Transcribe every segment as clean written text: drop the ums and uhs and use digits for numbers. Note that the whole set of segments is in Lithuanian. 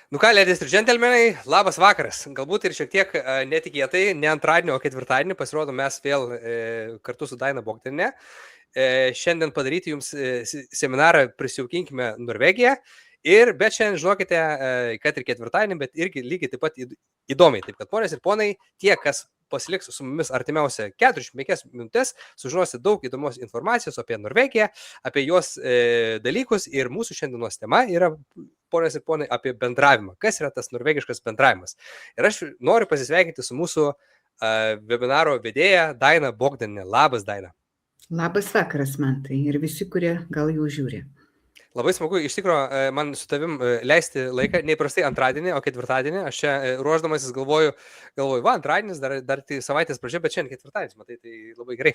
Nu ką, ladies ir džentelmenai, labas vakaras. Galbūt ir šiek tiek netikėtai, ne antradienį, o ketvirtadienį pasirodo mes vėl kartu su Daina Bogdanė. Šiandien padaryti jums seminarą Prisijaukinkime Norvegiją. Bet šiandien žinokite, kad ir ketvirtadienį, bet irgi lygiai taip pat įdomiai. Taip kad, ponės ir ponai, tie, kas pasiliks su mumis artimiausią 45 minutės, sužinosite daug įdomios informacijos apie Norvegiją, apie jos dalykus. Ir mūsų šiandienos tema yra, ponės ir ponai, apie bendravimą. Kas yra tas norvegiškas bendravimas? Ir aš noriu pasisveikinti su mūsų webinaro vedėja Daina Bogdanė. Labas, Daina. Labas vakaras, Mantai, ir visi, kurie gal jau žiūri. Labai smagu, iš tikrųjų, man su tavim leisti laiką, neįprastai antradienį, o ketvirtadienį. Aš čia ruoždamasis galvoju, va, antradienis, dar tai savaitės pradžia, bet šiandien ketvirtadienis, matai, tai labai gerai.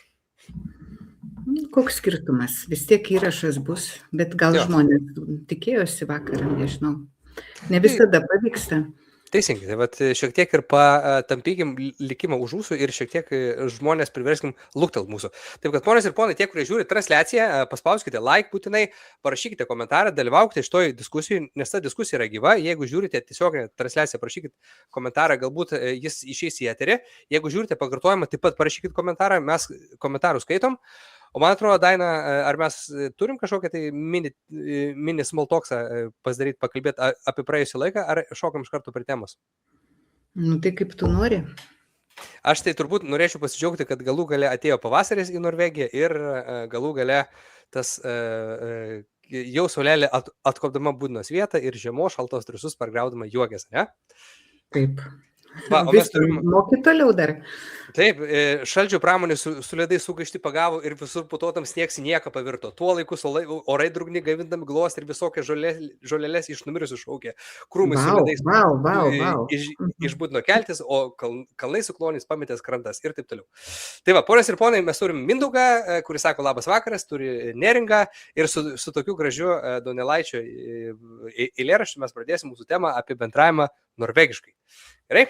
Koks skirtumas? Vis tiek įrašas bus, bet gal žmonės tikėjosi vakarą, nežinau. Ne visada pavyksta. Teisingai, tai vat, šiek tiek ir patampykim likimą už mūsų ir šiek tiek žmonės priverskim luktelt mūsų. Taip kad, ponės ir ponai, tie, kurie žiūri transliaciją, paspauskite like būtinai, parašykite komentarą, dalyvaukite šitoj diskusijoj, nes ta diskusija yra gyva. Jeigu žiūrite tiesiog transliaciją, parašykite komentarą, galbūt jis išeis į eterį. Jeigu žiūrite pakartojimą, taip pat parašykite komentarą, mes komentarų skaitom. O man atrodo, Daina, ar mes turim kažkokią tai mini small talksą pasidaryti, pakalbėti apie praėjusią laiką, ar šokam iš karto prie temos? Nu tai kaip tu nori. Aš tai turbūt norėčiau pasidžiaugti, kad galų gale atėjo pavasaris į Norvegiją ir galų gale tas jau saulelė atkopdama būdinos vietą ir žiemos šaltos triusus pargriaudama juokės, ne? Taip. Va, o mes turim... Moky toliau dar. Taip, šalčio pramonė su ledai sugaišti pagavo ir visur putotam sniegs į nieką pavirto. Tuo laiku orai drugni gaivindami glos ir visokias žolelės iš numirusių šaukė. Krūmai su ledais išbūdino keltis, o kalnai suklonys pametęs krantas ir taip toliau. Tai va, ponės ir ponai, mes turim Mindaugą, kuris sako labas vakaras, turi Neringą ir su tokiu gražiu Donelaičio eilėraščiu mes pradėsim mūsų temą apie bendravimą norvegiškai. Gerai?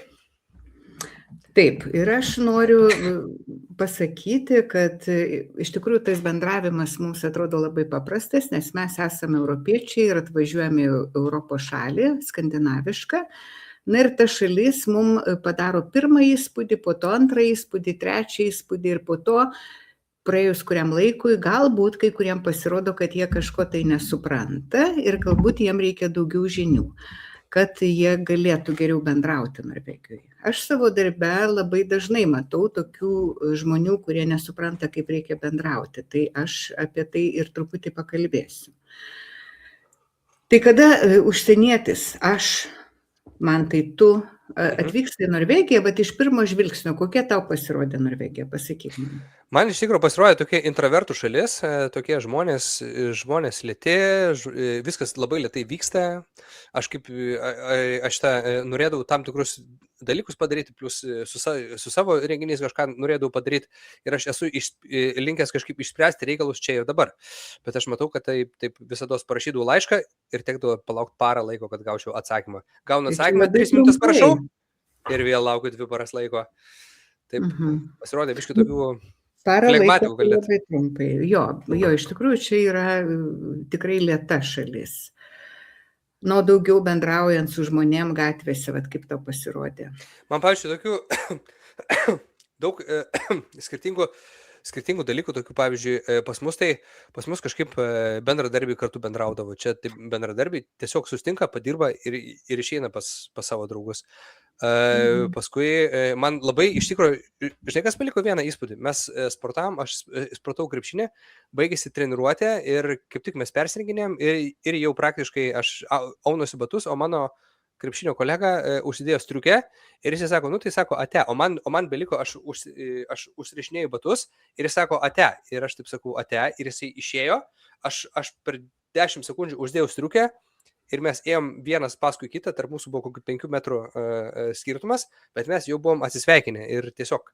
Taip, ir aš noriu pasakyti, kad iš tikrųjų tas bendravimas mums atrodo labai paprastas, nes mes esame europiečiai ir atvažiuojame į Europos šalį, skandinavišką. Na ir ta šalis mums padaro pirmą įspūdį, po to antrą įspūdį, trečią įspūdį ir po to praėjus kuriam laikui, galbūt kai kuriem pasirodo, kad jie kažko tai nesupranta ir galbūt jiem reikia daugiau žinių, kad jie galėtų geriau bendrauti Norvegijoje. Aš savo darbe labai dažnai matau tokių žmonių, kurie nesupranta, kaip reikia bendrauti. Tai aš apie tai ir truputį pakalbėsiu. Tai kada užsienietis, man tai tu atvyksti į Norvegiją, bet iš pirmo žvilgsnio, kokia tau pasirodė Norvegija, pasakyk man. Man iš tikrųjų pasirodė tokia intravertų šalis, tokie žmonės lėti, viskas labai lėtai vyksta. Aš norėdavau tam tikrus dalykus padaryti, plus su savo renginiais kažką norėdavau padaryti ir aš esu linkęs kažkaip išspręsti reikalus čia ir dabar. Bet aš matau, kad taip visados parašydavau laišką ir tekdavo palaukti parą laiko, kad gaučiau atsakymą. Gaunu atsakymą, 3 minutės parašau ir vėl laukiu 2 paras laiko. Taip, pasirodė biškį tokių... Parą laiko labai trumpai. Jo, iš tikrųjų čia yra tikrai lėta šalis. Nuo daugiau bendraujant su žmonėm gatvėse, kaip tau pasirodė. Man, pavyzdžiui, tokių daug skirtingų dalykų, tokių, pavyzdžiui, pas mus kažkaip bendradarbiai kartu bendraudavo. Čia bendradarbiai tiesiog sustinka, padirba ir išeina pas savo draugus. Paskui man labai iš tikrųjų, žinai, kas paliko vieną įspūdį. Mes sportavom, aš sportau krepšinį, baigėsi treniruotė ir kaip tik mes persirenginėjom ir jau praktiškai aš aunuosi batus, o mano krepšinio kolega užsidėjo striukę ir jis sako, tai sako ate, o man beliko, aš užsirišinėjau batus ir jis sako ate, ir aš taip sakau ate ir jisai išėjo, aš per 10 sekundžių uždėjau striukę ir mes ėjom vienas paskui kitą, tarp mūsų buvo kokių 5 metrų skirtumas, bet mes jau buvom atsisveikinę ir tiesiog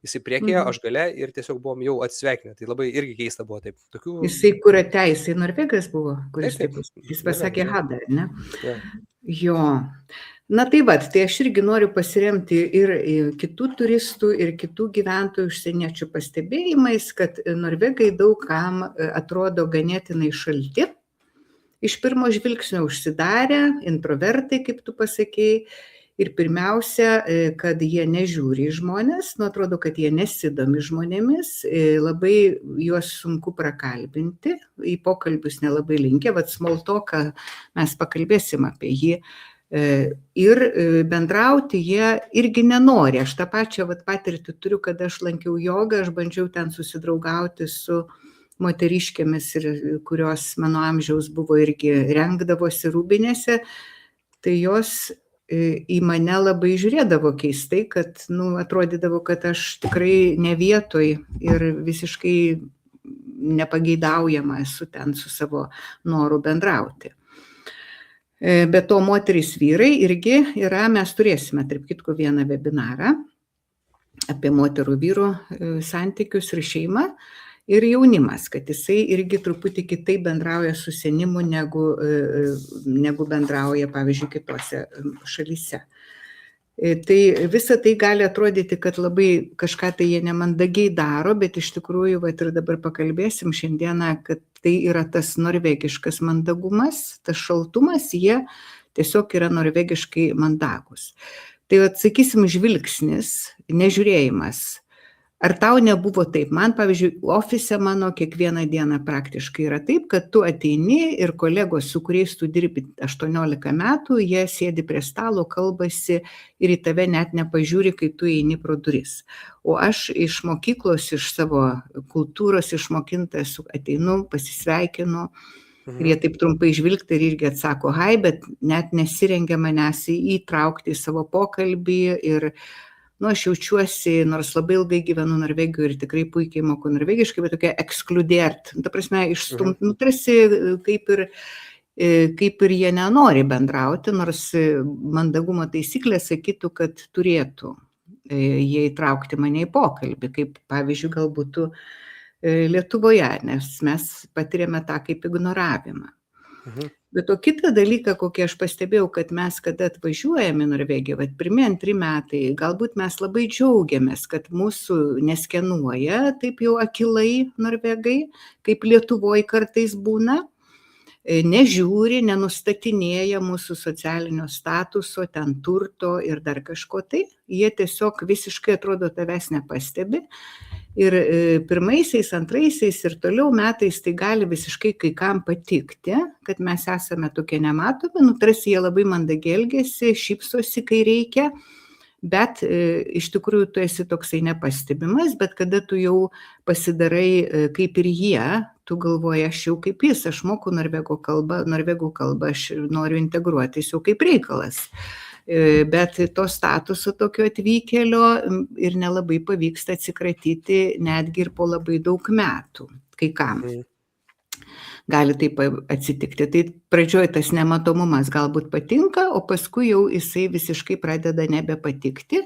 jisai priekėje, aš gale ir tiesiog buvom jau atsisveikinę. Tai labai irgi keista buvo taip. Jisai kuria teisė, Norvegas buvo, kuris taip, jis pasakė Hada, ne? Ja. Jo. Na tai tai aš irgi noriu pasiremti ir kitų turistų, ir kitų gyventojų užsieniečių pastebėjimais, kad norvegai daug kam atrodo ganėtinai šalti. iš pirmo žvilgsnio užsidarę, introvertai, kaip tu pasakėjai. Ir pirmiausia, kad jie nežiūri į žmonės, atrodo, kad jie nesidomi žmonėmis, labai juos sunku prakalbinti, į pokalbius nelabai linkę, small talką mes pakalbėsim apie jį. Ir bendrauti jie irgi nenori. Aš tą pačią patirtį turiu, kad aš lankiau jogą, aš bandžiau ten susidraugauti su moteriškėmis, kurios mano amžiaus buvo irgi rengdavosi rūbinėse, tai jos į mane labai žiūrėdavo keistai, kad atrodydavo, kad aš tikrai ne vietoj ir visiškai nepageidaujama esu ten su savo noru bendrauti. Be to, moterys vyrai irgi yra, mes turėsime, tarp kitko, vieną webinarą apie moterų vyrų santykius ir šeimą. Ir jaunimas, kad jisai irgi truputį kitaip bendrauja su senimu, negu bendrauja, pavyzdžiui, kitose šalyse. Tai visa tai gali atrodyti, kad labai kažką tai jie nemandagiai daro, bet iš tikrųjų, ir dabar pakalbėsim šiandieną, kad tai yra tas norvegiškas mandagumas, tas šaltumas, jie tiesiog yra norvegiškai mandagus. Tai sakysim, žvilgsnis, nežiūrėjimas. Ar tau nebuvo taip? Man, pavyzdžiui, ofise mano kiekvieną dieną praktiškai yra taip, kad tu ateini ir kolegos, su kuriais tu dirbi 18 metų, jie sėdi prie stalo, kalbasi ir į tave net nepažiūri, kai tu eini pro duris. O aš iš mokyklos, iš savo kultūros išmokintas ateinu, pasisveikinu ir jie taip trumpai žvilgti ir irgi atsako hai, bet net nesirengia manęs įtraukti į savo pokalbį ir aš jaučiuosi, nors labai ilgai gyvenu Norvegijoje ir tikrai puikiai moku norvegiškai, bet tokia excludert, ta prasme, tarsi kaip ir jie nenori bendrauti, nors mandagumo taisyklės sakytų, kad turėtų jie įtraukti mane į pokalbį, kaip pavyzdžiui galbūt Lietuvoje, nes mes patiriame tą kaip ignoravimą. Bet o kitą dalyką, kokį aš pastebėjau, kad mes, kada atvažiuojame į Norvegiją, pirmi, antri metai, galbūt mes labai džiaugiamės, kad mūsų neskenuoja taip jau akilai norvegai, kaip Lietuvoje kartais būna, nežiūri, nenustatinėja mūsų socialinio statuso, ten turto ir dar kažko tai, jie tiesiog visiškai atrodo tavęs nepastebi. Ir pirmaisiais, antraisiais ir toliau metais tai gali visiškai kai kam patikti, kad mes esame tokie nematomi, tarsi jie labai mandagiai elgiasi, šypsosi, kai reikia, bet iš tikrųjų tu esi toksai nepastebimas, bet kada tu jau pasidarai kaip ir jie, tu galvoji, aš jau kaip jis, aš moku norvegų kalbą, aš noriu integruotis jau kaip reikalas. Bet to statuso tokio atvykėlio ir nelabai pavyksta atsikratyti netgi ir po labai daug metų, kai kam. Gali taip atsitikti. Tai pradžioje tas nematomumas galbūt patinka, o paskui jau jisai visiškai pradeda nebepatikti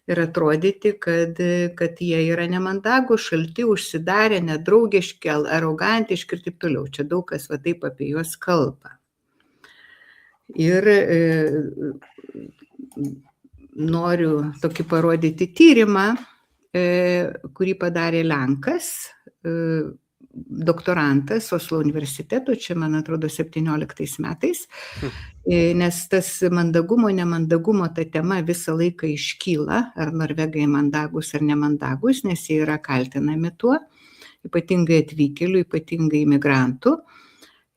ir atrodyti, kad jie yra nemandagų, šalti, užsidarę, nedraugiški, arogantiški ir taip toliau. Čia daug kas taip apie juos kalba. Ir noriu tokį parodyti tyrimą, kurį padarė Lenkas, doktorantas Oslo universiteto, čia man atrodo 17 metais, nes tas mandagumo, nemandagumo ta tema visą laiką iškyla, ar norvegai mandagus ar nemandagus, nes jie yra kaltinami tuo, ypatingai atvykėlių, ypatingai imigrantų.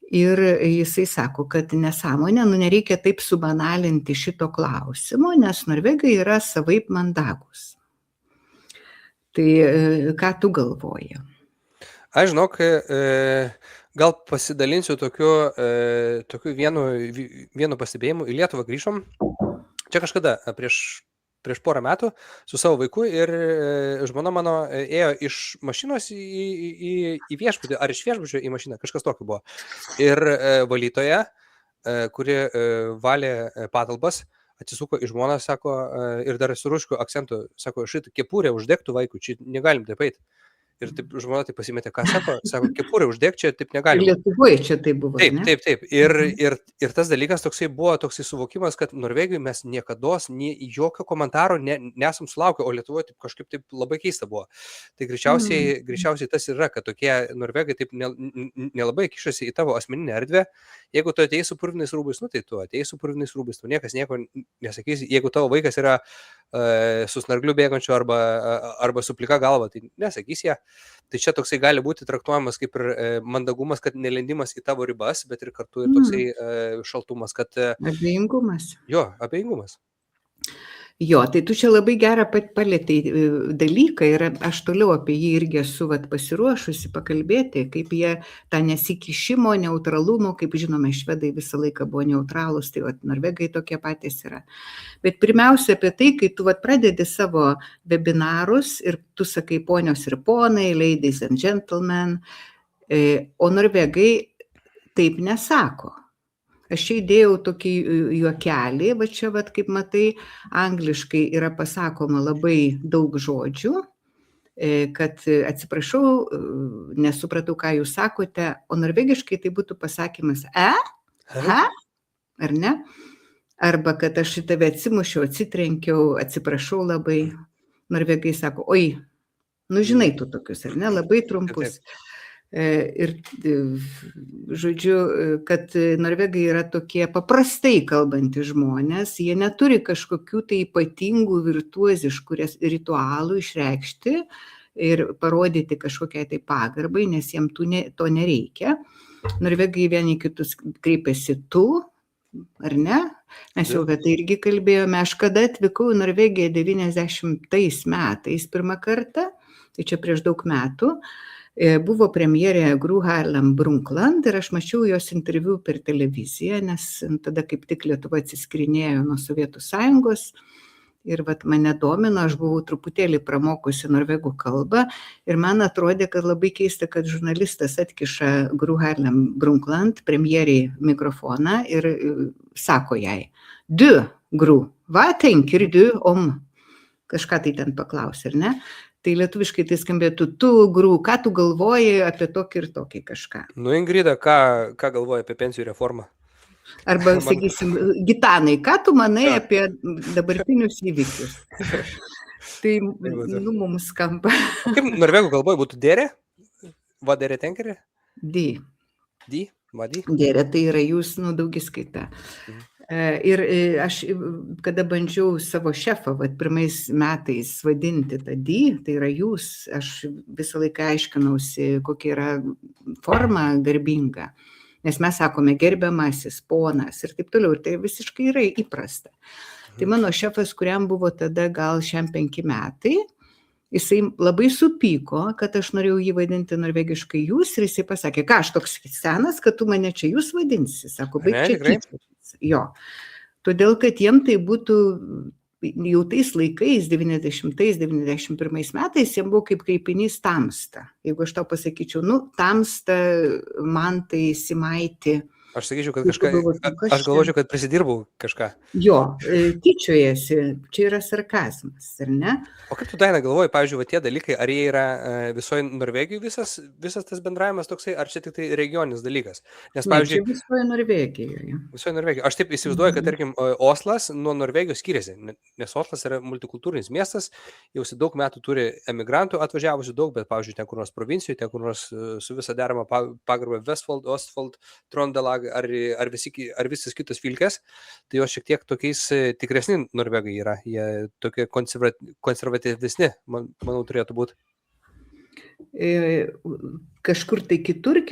Ir jisai sako, kad nesąmonė, nereikia taip subanalinti šito klausimo, nes norvegai yra savaip mandagus. Tai ką tu galvoji? Aš žinok, gal pasidalinsiu tokiu vienu pastebėjimu. Į Lietuvą grįžom. Čia kažkada prieš porą metų su savo vaiku ir žmona mano ėjo iš mašinos į viešbutį, ar iš viešbučio į mašiną, kažkas tokio buvo. Ir valytoja, kuri valė patalpas, atsisuko į žmoną, sako, ir dar su ruškiu akcentu, sako, šitą kepurę uždegtų vaikų, čia negalim taip eiti. Ir taip žmona tai pasimetė, ką sako, kepurę uždėk, čia taip Ir negalima. Lietuvoje čia tai buvo, Taip, ne? taip, taip. Ir tas dalykas buvo toksai suvokimas, kad Norvegijoje mes niekados jokio komentaro nesam sulaukę, o Lietuvoje taip kažkaip taip labai keista buvo. Tai greičiausiai tas yra, kad tokie norvegai taip nelabai kišasi į tavo asmeninę erdvę. Jeigu tu atėjai su purvinais rūbais, nu tai tu atėjai su purvinais rūbais, tu niekas nieko nesakys. Jeigu tavo vaikas yra su snargliu bėgančiu arba su plika galva, tai nesakys ją. Tai čia toksai gali būti traktuojamas kaip ir mandagumas, kad nelendimas į tavo ribas, bet ir kartu ir toksai šaltumas, kad... Abejingumas. Jo, abejingumas. Jo, tai tu čia labai gerą palėtei dalyką ir aš toliau apie jį irgi esu pasiruošusi pakalbėti, kaip jie tą nesikišimo, neutralumo, kaip žinome, švedai visą laiką buvo neutralūs, tai norvegai tokie patys yra. Bet pirmiausia apie tai, kai tu pradedi savo webinarus ir tu sakai ponios ir ponai, ladies and gentlemen, o norvegai taip nesako. Aš čia įdėjau tokį juokelį, va čia, kaip matai, angliškai yra pasakoma labai daug žodžių, kad atsiprašau, nesupratau, ką jūs sakote, o norvegiškai tai būtų pasakymas ar ne? Arba kad aš į tave atsimušiau, atsitrenkiau, atsiprašau labai. Norvegai sako, oi, nu žinai tu tokius, ar ne, labai trumpus. Ir žodžiu, kad norvegai yra tokie paprastai kalbantys žmonės, jie neturi kažkokių tai ypatingų virtuoziškų ritualų išreikšti ir parodyti kažkokiai tai pagarbai, nes jiems to nereikia. Norvegai vieni kitus kreipiasi tu, ar ne? Mes jau apie tai irgi kalbėjome. Aš kada atvykau į Norvegiją 90 metais pirmą kartą, tai čia prieš daug metų, buvo premjerė Gro Harlem Brundtland ir aš mačiau jos interviu per televiziją, nes tada kaip tik Lietuva atsiskrinėjo nuo Sovietų Sąjungos ir mane domino, aš buvau truputėlį pramokusi norvegų kalbą ir man atrodė, kad labai keista, kad žurnalistas atkiša Gro Harlem Brundtland premjeriai mikrofoną ir sako jai, du, Gro, va tenker du om, kažką tai ten paklausė, ar ne? Tai lietuviškai tai skambėtų, tu, Gro, ką tu galvoji apie tokį ir tokį kažką? Nu, Ingrida, ką galvoji apie pensijų reformą? Arba, sakysim, Gitanai, ką tu manai apie dabartinius įvykius? Tai, nu, mums skamba. O kaip norvegų kalboje būtų dėrė? Va dėrė tenkerė? Di. Di? Vadį? Dėrė, tai yra jūs, nu, daugiskaita. Ir aš, kada bandžiau savo šefą, pirmais metais vadinti tą di, tai yra jūs, aš visą laiką aiškinausi, kokia yra forma garbinga, nes mes sakome gerbiamasis, ponas ir taip toliau, ir tai visiškai yra įprasta. Tai mano šefas, kuriam buvo tada gal 5 metai, jisai labai supyko, kad aš norėjau jį vadinti norvegiškai jūs ir jisai pasakė, ką aš toks senas, kad tu mane čia jūs vadinsi, sako, baig čia tyčiotis. Jo, todėl, kad jiem tai būtų jau tais laikais, 90-91 metais, jiem buvo kaip kreipinys tamsta. Jeigu aš tau pasakyčiau, nu, tamsta, man tai simaiti. Aš sakyčiau, kad aš galvočiau, kad prisidirbau kažką. Jo, tyčiojasi, čia yra sarkazmas, ar ne? O kaip tu, Daina, galvoji, pavyzdžiui, tie dalykai, ar jie yra visoje Norvegijoje visas tas bendravimas toksai, ar čia tik tai regioninis dalykas? Nes, pavyzdžiui, čia visoje Norvegijoje. Visoje Norvegijoje. Aš taip įsivaizduoju, kad, tarkim, Oslas nuo Norvegijos skiriasi, nes Oslas yra multikultūrinis miestas, jau daug metų turi emigrantų atvažiavusių daug, bet, pavyzdžiui, ten kur nors provincijoje, ten kur nors su visa derama pagarbą Vestfold, Ostfold, Trondelag, ar visas kitos vilkės, tai jos šiek tiek tokiais tikresni norvegai yra, jie tokie konservatyvesni, manau, turėtų būti. Kažkur tai kitur,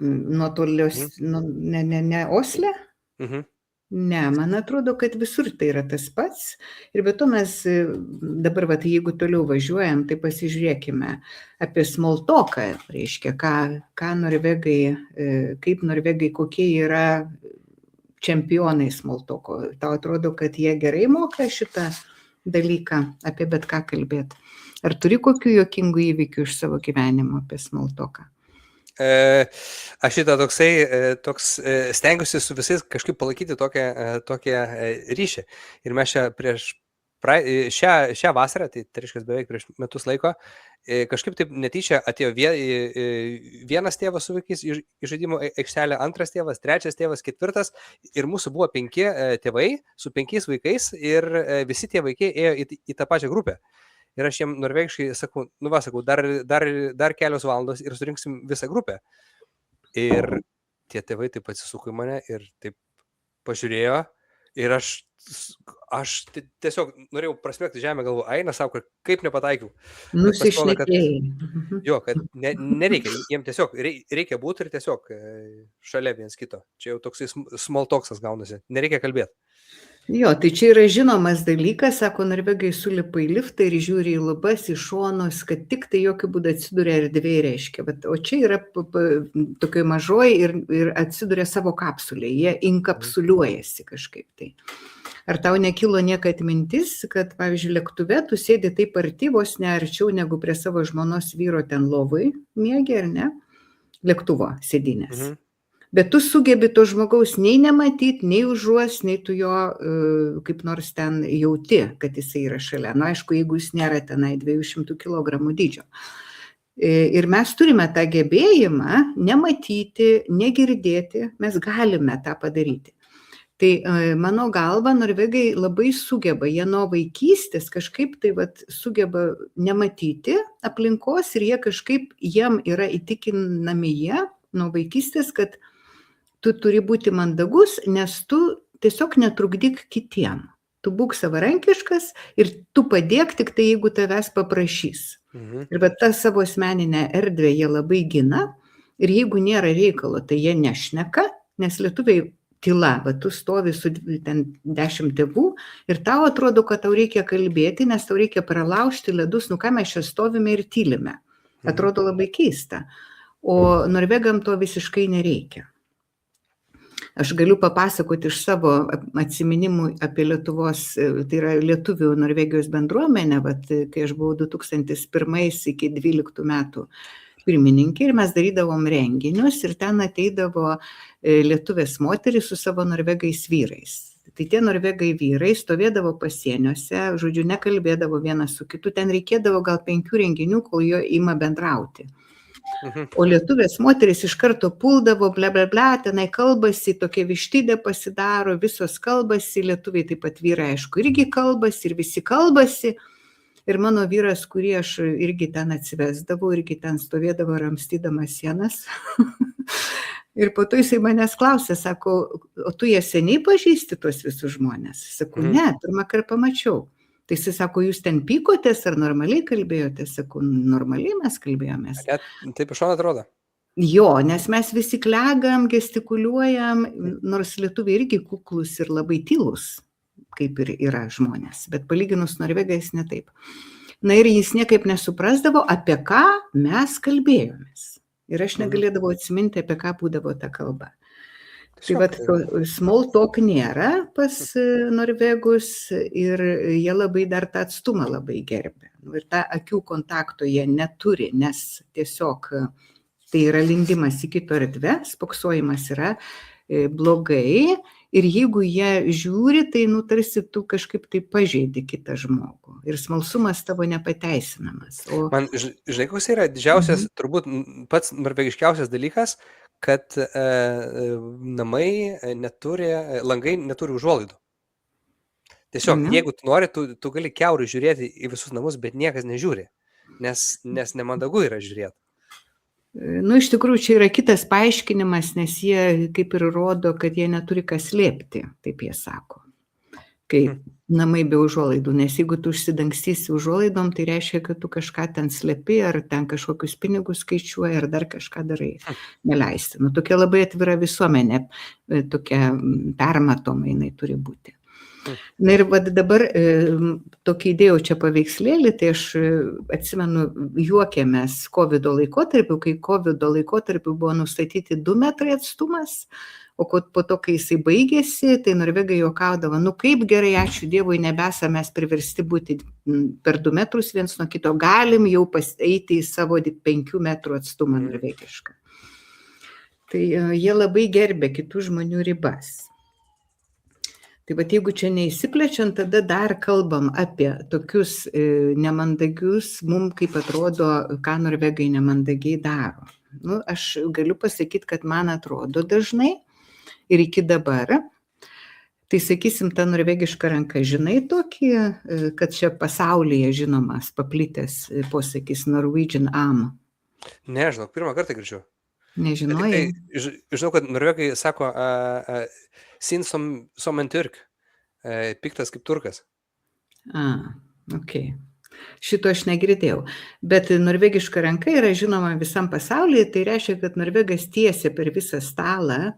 nuo tolios, ne Osle? Ne, man atrodo, kad visur tai yra tas pats. Ir be to mes dabar, jeigu toliau važiuojam, tai pasižiūrėkime apie smoltoką, reiškia, ką norvegai, kaip norvegai, kokie yra čempionai smoltoko. Tau atrodo, kad jie gerai moka šitą dalyką, apie bet ką kalbėti. Ar turi kokių juokingų įvykių iš savo gyvenimo apie smoltoką? Aš šitą toks stengiuosi su visais kažkaip palaikyti tokią ryšį. Ir mes čia prieš šią vasarą, tai reiškia beveik prieš metus laiko, kažkaip taip netyčia atėjo vienas tėvas su vaikais į žaidimų aikštelę, antras tėvas, trečias tėvas, ketvirtas ir mūsų buvo 5 tėvai su 5 vaikais ir visi tie vaikai ėjo į tą pačią grupę. Ir aš jiem norvegiškai sakau, dar kelios valandos ir surinksim visą grupę. Ir tie tėvai taip atsisuko į mane ir taip pažiūrėjo ir aš tiesiog norėjau prasmegti žemę, galvoju, eina savo, kaip nepataikiau. Nusišnekėjai. Jo, kad nereikia, jiems tiesiog reikia būti ir tiesiog šalia viens kito. Čia jau toksai small talksas gaunasi, nereikia kalbėti. Jo, tai čia yra žinomas dalykas, sako, norvegai sulipa į liftą ir žiūri į lubas, į šonus, kad tik tai jokių būdų atsiduria erdvėje, reiškia. O čia yra tokioj mažoji ir atsiduria savo kapsulėje, jie inkapsuliuojasi kažkaip tai. Ar tau nekilo niekad mintis, kad, pavyzdžiui, lėktuve tu sėdi taip arti, vos ne arčiau negu prie savo žmonos vyro ten lovai miegi, ar ne? Lėktuvo sėdinės. Mhm. Bet tu sugebi to žmogaus nei nematyti, nei užuos, nei tu jo kaip nors ten jauti, kad jisai yra šalia. Na, aišku, jeigu jis nėra tenai 200 kg dydžio. Ir mes turime tą gebėjimą nematyti, negirdėti, mes galime tą padaryti. Tai mano galva, norvegai labai sugeba, jie nuo vaikystės kažkaip tai sugeba nematyti aplinkos ir jie kažkaip, jiem yra įtikinami jie nuo vaikystės, kad tu turi būti mandagus, nes tu tiesiog netrukdyk kitiem. Tu būk savarankiškas ir tu padėk tik tai, jeigu tavęs paprašys. Mhm. Ir tą savo asmeninę erdvę jie labai gina ir jeigu nėra reikalo, tai jie nešneka, nes lietuviai tyla, tu stovi su ten 10 tėvų ir tau atrodo, kad tau reikia kalbėti, nes tau reikia pralaužti ledus, ką mes čia stovime ir tylime. Atrodo labai keista. O norvegam to visiškai nereikia. Aš galiu papasakoti iš savo atsiminimų apie Lietuvos, tai yra lietuvių Norvegijos bendruomenę, kai aš buvau 2001 iki 2012 metų pirmininkė ir mes darydavom renginius ir ten ateidavo lietuvės moterys su savo norvegais vyrais. Tai tie norvegai vyrai stovėdavo pasieniuose, žodžiu, nekalbėdavo vienas su kitu, ten reikėdavo gal 5 renginių, kol jo ima bendrauti. O lietuvės moteris iš karto puldavo, ble, tenai kalbasi, tokia vištydė pasidaro, visos kalbasi, lietuviai taip pat vyrai, aišku, irgi kalbasi ir visi kalbasi. Ir mano vyras, kurį aš irgi ten atsivesdavau, irgi ten stovėdavo ramstydamas sienas. Ir po to jisai manęs klausė, sako, o tu jie seniai pažįsti tuos visus žmonės? Sakau, ne, pirmą kartą pamačiau. Tai jisai sako, jūs ten pykotės ar normaliai kalbėjotės? Sakau, normaliai mes kalbėjomės. Taip iš šono atrodo. Jo, nes mes visi klegam, gestikuliuojam, nors lietuviai irgi kuklus ir labai tylus, kaip ir yra žmonės, bet palyginus norvegais ne taip. Na ir jis niekaip nesuprasdavo, apie ką mes kalbėjomės. Ir aš negalėdavau atsiminti, apie ką būdavo ta kalba. Tai small talk nėra pas norvegus ir jie labai dar tą atstumą labai gerbia. Ir tą akių kontakto jie neturi, nes tiesiog tai yra lindimas į kito erdvę, spoksojimas yra blogai ir jeigu jie žiūri, tai tarsi tu kažkaip tai pažeidi kitą žmogų ir smalsumas tavo nepateisinamas. Man, žinai, koks yra didžiausias, turbūt pats norvegiškiausias dalykas, kad langai neturi užuolaidų. Tiesiog, jeigu tu nori, tu gali kiaurai žiūrėti į visus namus, bet niekas nežiūri, nes nemandagu yra žiūrėti. Iš tikrųjų, čia yra kitas paaiškinimas, nes jie kaip ir rodo, kad jie neturi ką slėpti, taip jie sako. Kai namai be užuolaidų, nes jeigu tu užsidangstysi užuolaidom, tai reiškia, kad tu kažką ten slėpi, ar ten kažkokius pinigus skaičiuoji, ar dar kažką darai neleisti. Tokia labai atvira visuomenė, tokia permatoma jinai turi būti. Na ir dabar tokį įdėjau čia paveikslėlį, tai aš atsimenu, juokėmės COVID laikotarpiu, kai COVID laikotarpiu buvo nustatyti 2 metrai atstumas, o po to, kai jisai baigėsi, tai norvegai juokaudavo, kaip gerai, ačiū Dievui, nebesame mes priversti būti per 2 metrus viens nuo kito, galim jau eiti į savo 5 metrų atstumą norvegišką. Tai jie labai gerbė kitų žmonių ribas. Tai bet jeigu čia neįsiplečiant, tada dar kalbam apie tokius nemandagius, mums kaip atrodo, ką norvegai nemandagiai daro. Nu, aš galiu pasakyti, kad man atrodo dažnai ir iki dabar, tai sakysim, ta norvegiška ranka, žinai tokį, kad čia pasaulyje žinomas, paplitęs posakis Norwegian arm. Ne, žinau, pirmą kartą girdžiu. Nežinojai? Žinau, kad norvegai sako sin som en turk, piktas kaip turkas. Ok. Šito aš negirdėjau. Bet norvegiška ranka yra žinoma visam pasaulyje, tai reiškia, kad norvegas tiesia per visą stalą.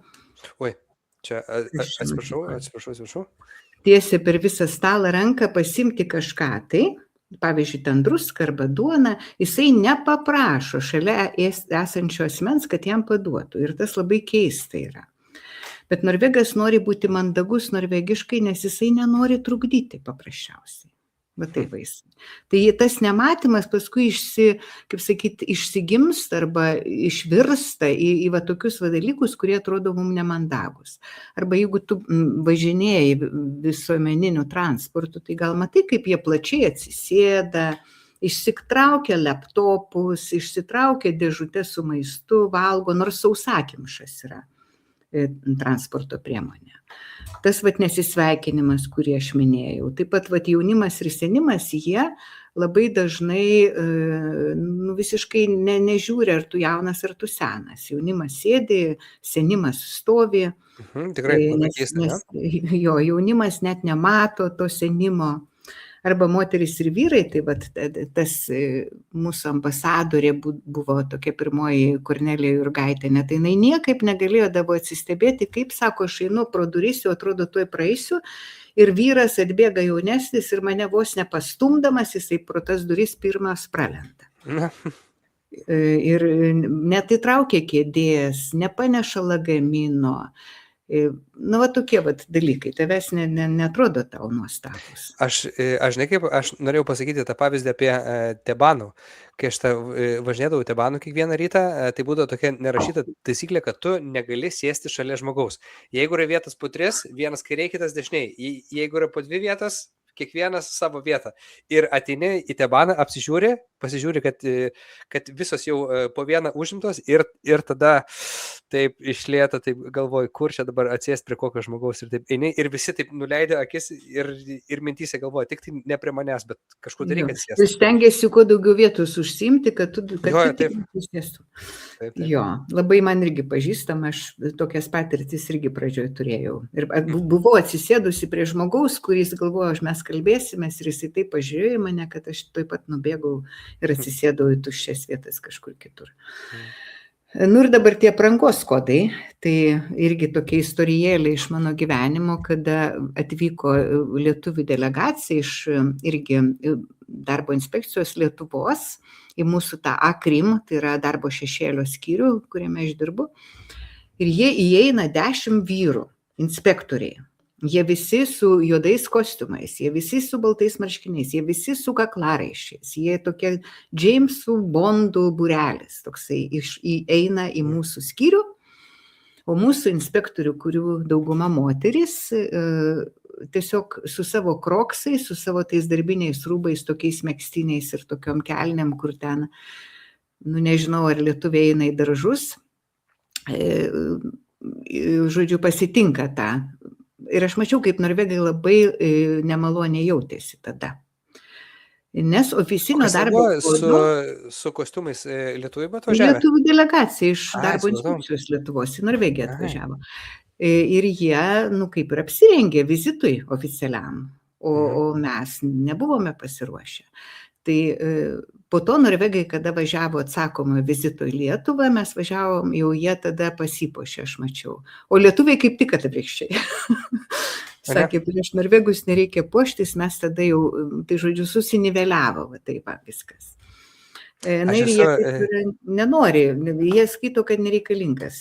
Oi, čia atsiprašau. Tiesia per visą stalą ranką pasimti kažką tai, pavyzdžiui, ten druską arba duoną, jisai nepaprašo šalia esančio asmens, kad jam paduotų. Ir tas labai keista yra. Bet norvegas nori būti mandagus norvegiškai, nes jisai nenori trukdyti paprasčiausiai. Bet taip vaisai. Tai tas nematymas paskui išsigimsta arba išvirsta į va tokius dalykus, kurie atrodo mums nemandagus. Arba jeigu tu važinėjai visuomeniniu transportu, tai gal matai, kaip jie plačiai atsisėda, išsitraukia laptopus, išsitraukia dėžutę su maistu, valgo, nors sausakimšas yra transporto priemonė. Tas nesisveikinimas, kurį aš minėjau. Taip pat jaunimas ir senimas, jie labai dažnai visiškai nežiūri, ar tu jaunas, ar tu senas. Jaunimas sėdi, senimas stovi. Tikrai, labai keista, ne? Jo, jaunimas net nemato to senimo. Arba moteris ir vyrai, tai tas mūsų ambasadorė buvo tokia pirmoji Kornelija Jurgaitienė, tai jinai niekaip negalėjo atsistebėti, kaip sako, aš einu pro duris, jau atrodo, tuoj praeisiu, ir vyras atbėga jaunesnis ir mane vos nepastumdamas, jisai pro tas duris pirmas pralenda. Ir net įtraukia kėdės, nepaneša lagamino. Nu, tokie dalykai, tavęs netrodo tau nuostabus. Aš norėjau pasakyti tą pavyzdį apie tebanų. Kai aš važinėdavau tebanų kiekvieną rytą, tai būdavo tokia nerašyta taisyklė, kad tu negali sėsti šalia žmogaus. Jeigu yra vietas po 3, vienas kairiai, kitas dešiniai. Jeigu yra po 2 vietas, kiekvienas savo vietą. Ir ateini į tebaną, pasižiūri, kad visos jau po vieną užimtos ir tada taip išlėta, taip galvoju, kur čia dabar atsėsti prie kokio žmogaus ir taip eini ir visi taip nuleidę akis ir mintyse galvoja, tik tai ne prie manęs, bet kažkur dar reikia atsėsti. Tu stengiasi kuo daugiau vietos užsiimti, kad atsėstų. Jo, labai man irgi pažįstama, aš tokias patirtis irgi pradžioje turėjau. Ir buvau atsisėdusi prie žmogaus, kuris galvojo, mes kalbėsimės ir jisai taip pažiūrėjo mane, kad aš taip pat nubėgau ir atsisėdau į tuščias vietas kažkur kitur. Nu ir dabar tie aprangos kodai, tai irgi tokia istorijėlė iš mano gyvenimo, kada atvyko lietuvių delegacija iš irgi darbo inspekcijos Lietuvos į mūsų tą AKRIM, tai yra darbo šešėlio skyrių, kuriame aš dirbu. Ir jie įeina 10 vyrų, inspektoriai. Jie visi su juodais kostiumais, jie visi su baltais marškiniais, jie visi su kaklaraiščiais, jie tokie Džeimsų Bondų būrelis, toksai įeina į mūsų skyrių, o mūsų inspektorių, kurių dauguma moteris, tiesiog su savo kroksais, su savo tais darbiniais rūbais, tokiais megztiniais ir tokiom kelnėm, kur ten, nežinau, ar lietuviai eina į daržus, žodžiu, pasitinka tą. Ir aš mačiau, kaip norvegai labai nemaloniai jautėsi tada. Nes ofisinio darbo... Su kostiumais lietuviai atvažiavo? Lietuvių delegacija iš darbo inspekcijos Lietuvos į Norvegiją atvažiavo. Ir jie, kaip ir apsirengė vizitui oficialiam, o mes nebuvome pasiruošę. Tai po to norvegai, kada važiavo atsakomo vizito į Lietuvą, mes važiavom, jau jie tada pasipuošė, aš mačiau. O lietuviai kaip tik atvirkščiai. Sakė, prieš norvegus nereikia puoštis, mes tada jau, tai žodžiu, susiniveliavo, tai va, viskas. Na ir jie nenori, jie skaito, kad nereikalingas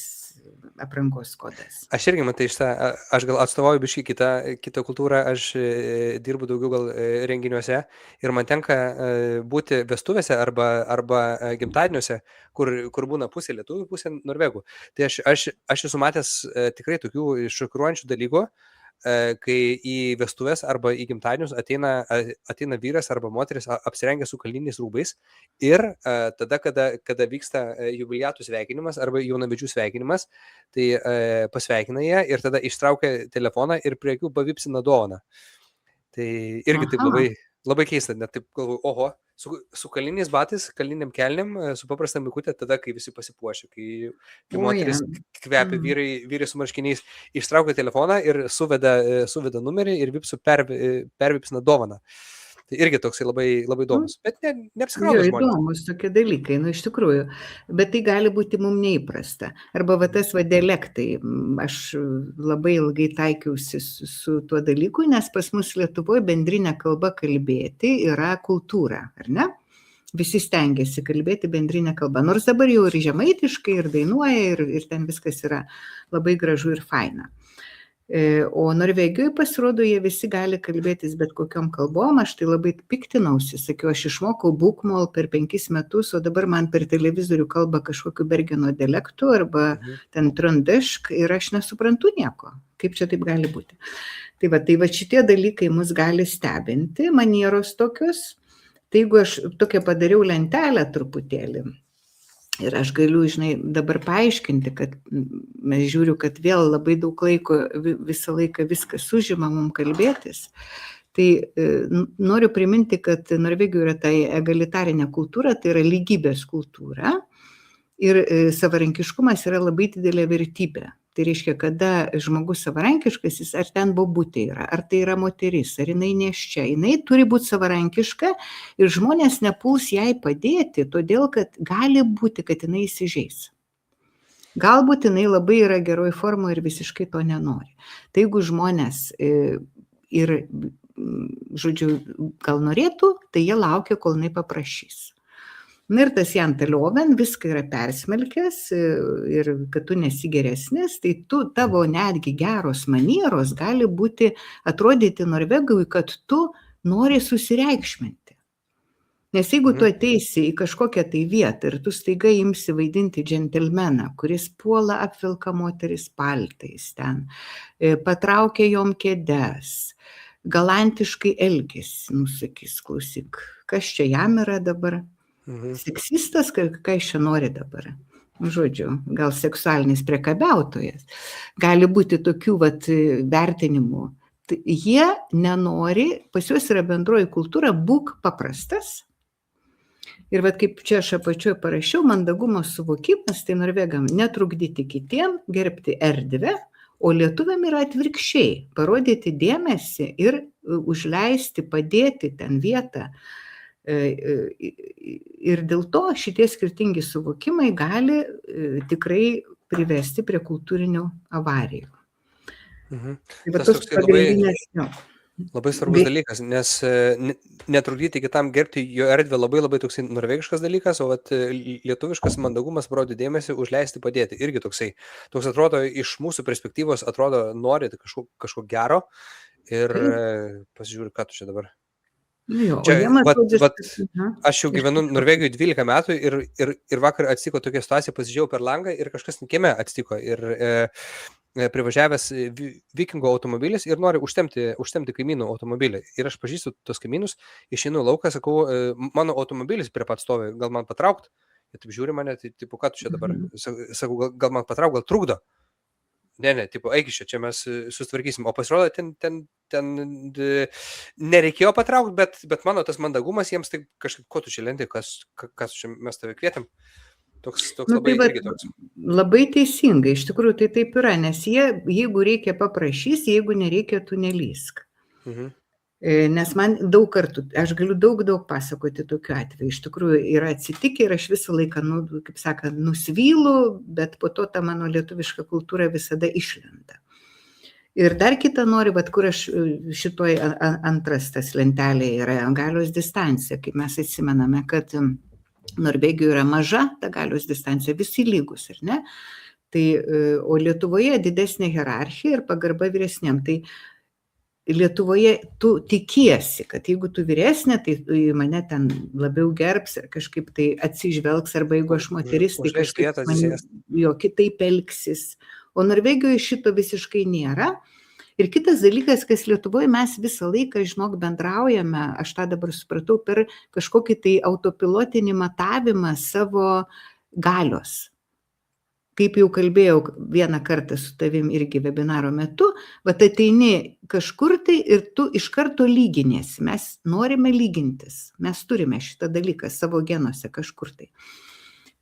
aprangos kodas. Aš irgi matai aš gal atstovauju biškį kitą kultūrą, aš dirbu daugiau gal renginiuose ir man tenka būti vestuvėse arba gimtadieniuose, kur būna pusė lietuvių, pusė norvegų. Tai aš esu matęs tikrai tokių šokiruojančių dalykų, kai į vestuvės arba į gimtadienius ateina vyras arba moteris apsirengę su kalniniais rūbais ir tada, kada vyksta jubiliatų sveikinimas arba jaunavedžių sveikinimas, tai pasveikina jie ir tada ištraukia telefoną ir prie akių pavipsina dovaną. Tai irgi taip labai keista, net taip galvoju, oho, su kalniniais batais, kalniniam kelniam, su paprasta mikutė, tada, kai visi pasipuošia, kai moteris kvepia vyrai su marškiniais, ištraukia telefoną ir suveda numerį ir vipsų pervipsina dovaną. Tai irgi toksai labai įdomus, bet neapsikraudo žmonės. Įdomus tokie dalykai, iš tikrųjų, bet tai gali būti mums neįprasta. Arba tas dialektai, aš labai ilgai taikiausi su tuo dalyku, nes pas mus Lietuvoje bendrinė kalba kalbėti yra kultūra, ar ne? Visi stengiasi kalbėti bendrinę kalbą, nors dabar jau ir žemaitiškai, ir dainuoja, ir ten viskas yra labai gražu ir faina. O Norvegijoje pasirodo, jie visi gali kalbėtis bet kokiom kalbom, aš tai labai piktinausi, sakiau, aš išmokau bukmol per 5 metus, o dabar man per televizorių kalba kažkokiu Bergeno dialektu arba ten trondešk ir aš nesuprantu nieko, kaip čia taip gali būti. Tai va šitie dalykai mus gali stebinti, manieros tokios, tai jeigu aš tokią padariau lentelę truputėlį, ir aš galiu, dabar paaiškinti, kad mes žiūriu, kad vėl labai daug laiko, visą laiką viskas užima mums kalbėtis. Tai noriu priminti, kad Norvegijoje yra ta egalitarinė kultūra, tai yra lygybės kultūra ir savarankiškumas yra labai didelė vertybė. Tai reiškia, kada žmogus savarankiškas, jis ar ten bobutė yra, ar tai yra moteris, ar jinai nėščia, jinai turi būti savarankiška ir žmonės nepuls jai padėti, todėl kad gali būti, kad jinai įsižeis. Galbūt jinai labai yra geroj formoje ir visiškai to nenori. Tai jeigu žmonės ir, žodžiu, gal norėtų, tai jie laukia, kol jinai paprašys. Na ir tas Jantelioven viską yra persmelkęs ir kad tu nesi geresnis, tai tavo netgi geros manieros gali būti atrodyti Norvegui, kad tu nori susireikšminti. Nes jeigu tu ateisi į kažkokią tai vietą ir tu staiga imsi vaidinti džentelmeną, kuris puola apvilka moteris paltais ten, patraukia jom kėdes, galantiškai elgesi, sakys, klausyk, kas čia jam yra dabar? Seksistas, ką iš čia nori dabar? Žodžiu, gal seksualinis priekabiautojas. Gali būti tokių vertinimų. Jie nenori, pas juos yra bendroji kultūra, būk paprastas. Ir kaip čia aš apačioje parašiau, mandagumo suvokimas, tai norvegam netrukdyti kitiem, gerbti erdvę, o lietuviam yra atvirkščiai, parodyti dėmesį ir užleisti, padėti ten vietą. Ir dėl to šitie skirtingi suvokimai gali tikrai privesti prie kultūrinių avarijų. Tas labai svarbus dalykas, nes netrukdyti kitam gerbti jo erdvę labai toksai norvegiškas dalykas, o lietuviškas mandagumas parodyti dėmesį, užleisti, padėti. Irgi toks atrodo, iš mūsų perspektyvos atrodo, nori kažko gero ir pasižiūrė, ką tu čia dabar. Aš jau gyvenu Norvegijoje 12 metų ir vakar atsitiko tokia situacija, pasižiūrėjau per langą ir kažkas kieme atsitiko ir privažiavęs vikingo automobilis ir nori užtemti kaimynų automobilį. Ir aš pažįstu tos kaimynus, išeinu lauką, sakau, mano automobilis prie pat stovi, gal man patraukt? Jie taip žiūri mane, tai tipo, ką tu čia dabar? Sakau, gal man patraukt, gal trukdo? Ne, tipo, eik iš čia, mes sustvarkysim. O pasirodo, ten nereikėjo patraukti, bet mano tas mandagumas jiems taip kažkaip, ko tu čia lendi, kas čia mes tave kvietėm. Toks labai irgi toks. Labai teisingai, iš tikrųjų tai taip yra, nes jeigu reikia paprašys, jeigu nereikia, tu nelysk. Nes man daug kartų, aš galiu daug pasakoti tokiu atveju, iš tikrųjų yra atsitikę ir aš visą laiką, kaip sakant, nusvylu, bet po to ta mano lietuviška kultūra visada išlenda. Ir dar kitą noriu, kur aš šitoj antras tas lentelėje yra galios distancija, kaip mes atsimename, kad Norvegijoje yra maža ta galios distancija, visi lygus, ar ne? Tai, o Lietuvoje didesnė hierarchija ir pagarba vyresniam. Tai Lietuvoje tu tikiesi, kad jeigu tu vyresnė, tai mane ten labiau gerbs ir kažkaip tai atsižvelgs, arba jeigu aš moteris, tai kažkaip jo kitaip elgsis. O Norvegijoje šito visiškai nėra. Ir kitas dalykas, kas Lietuvoje mes visą laiką, žinok, bendraujame, aš tą dabar supratau, per kažkokį tai autopilotinį matavimą savo galios. Kaip jau kalbėjau vieną kartą su tavim irgi webinaro metu, vat ateini kažkur tai ir tu iš karto lyginiesi. Mes norime lygintis. Mes turime šitą dalyką savo genuose kažkur tai.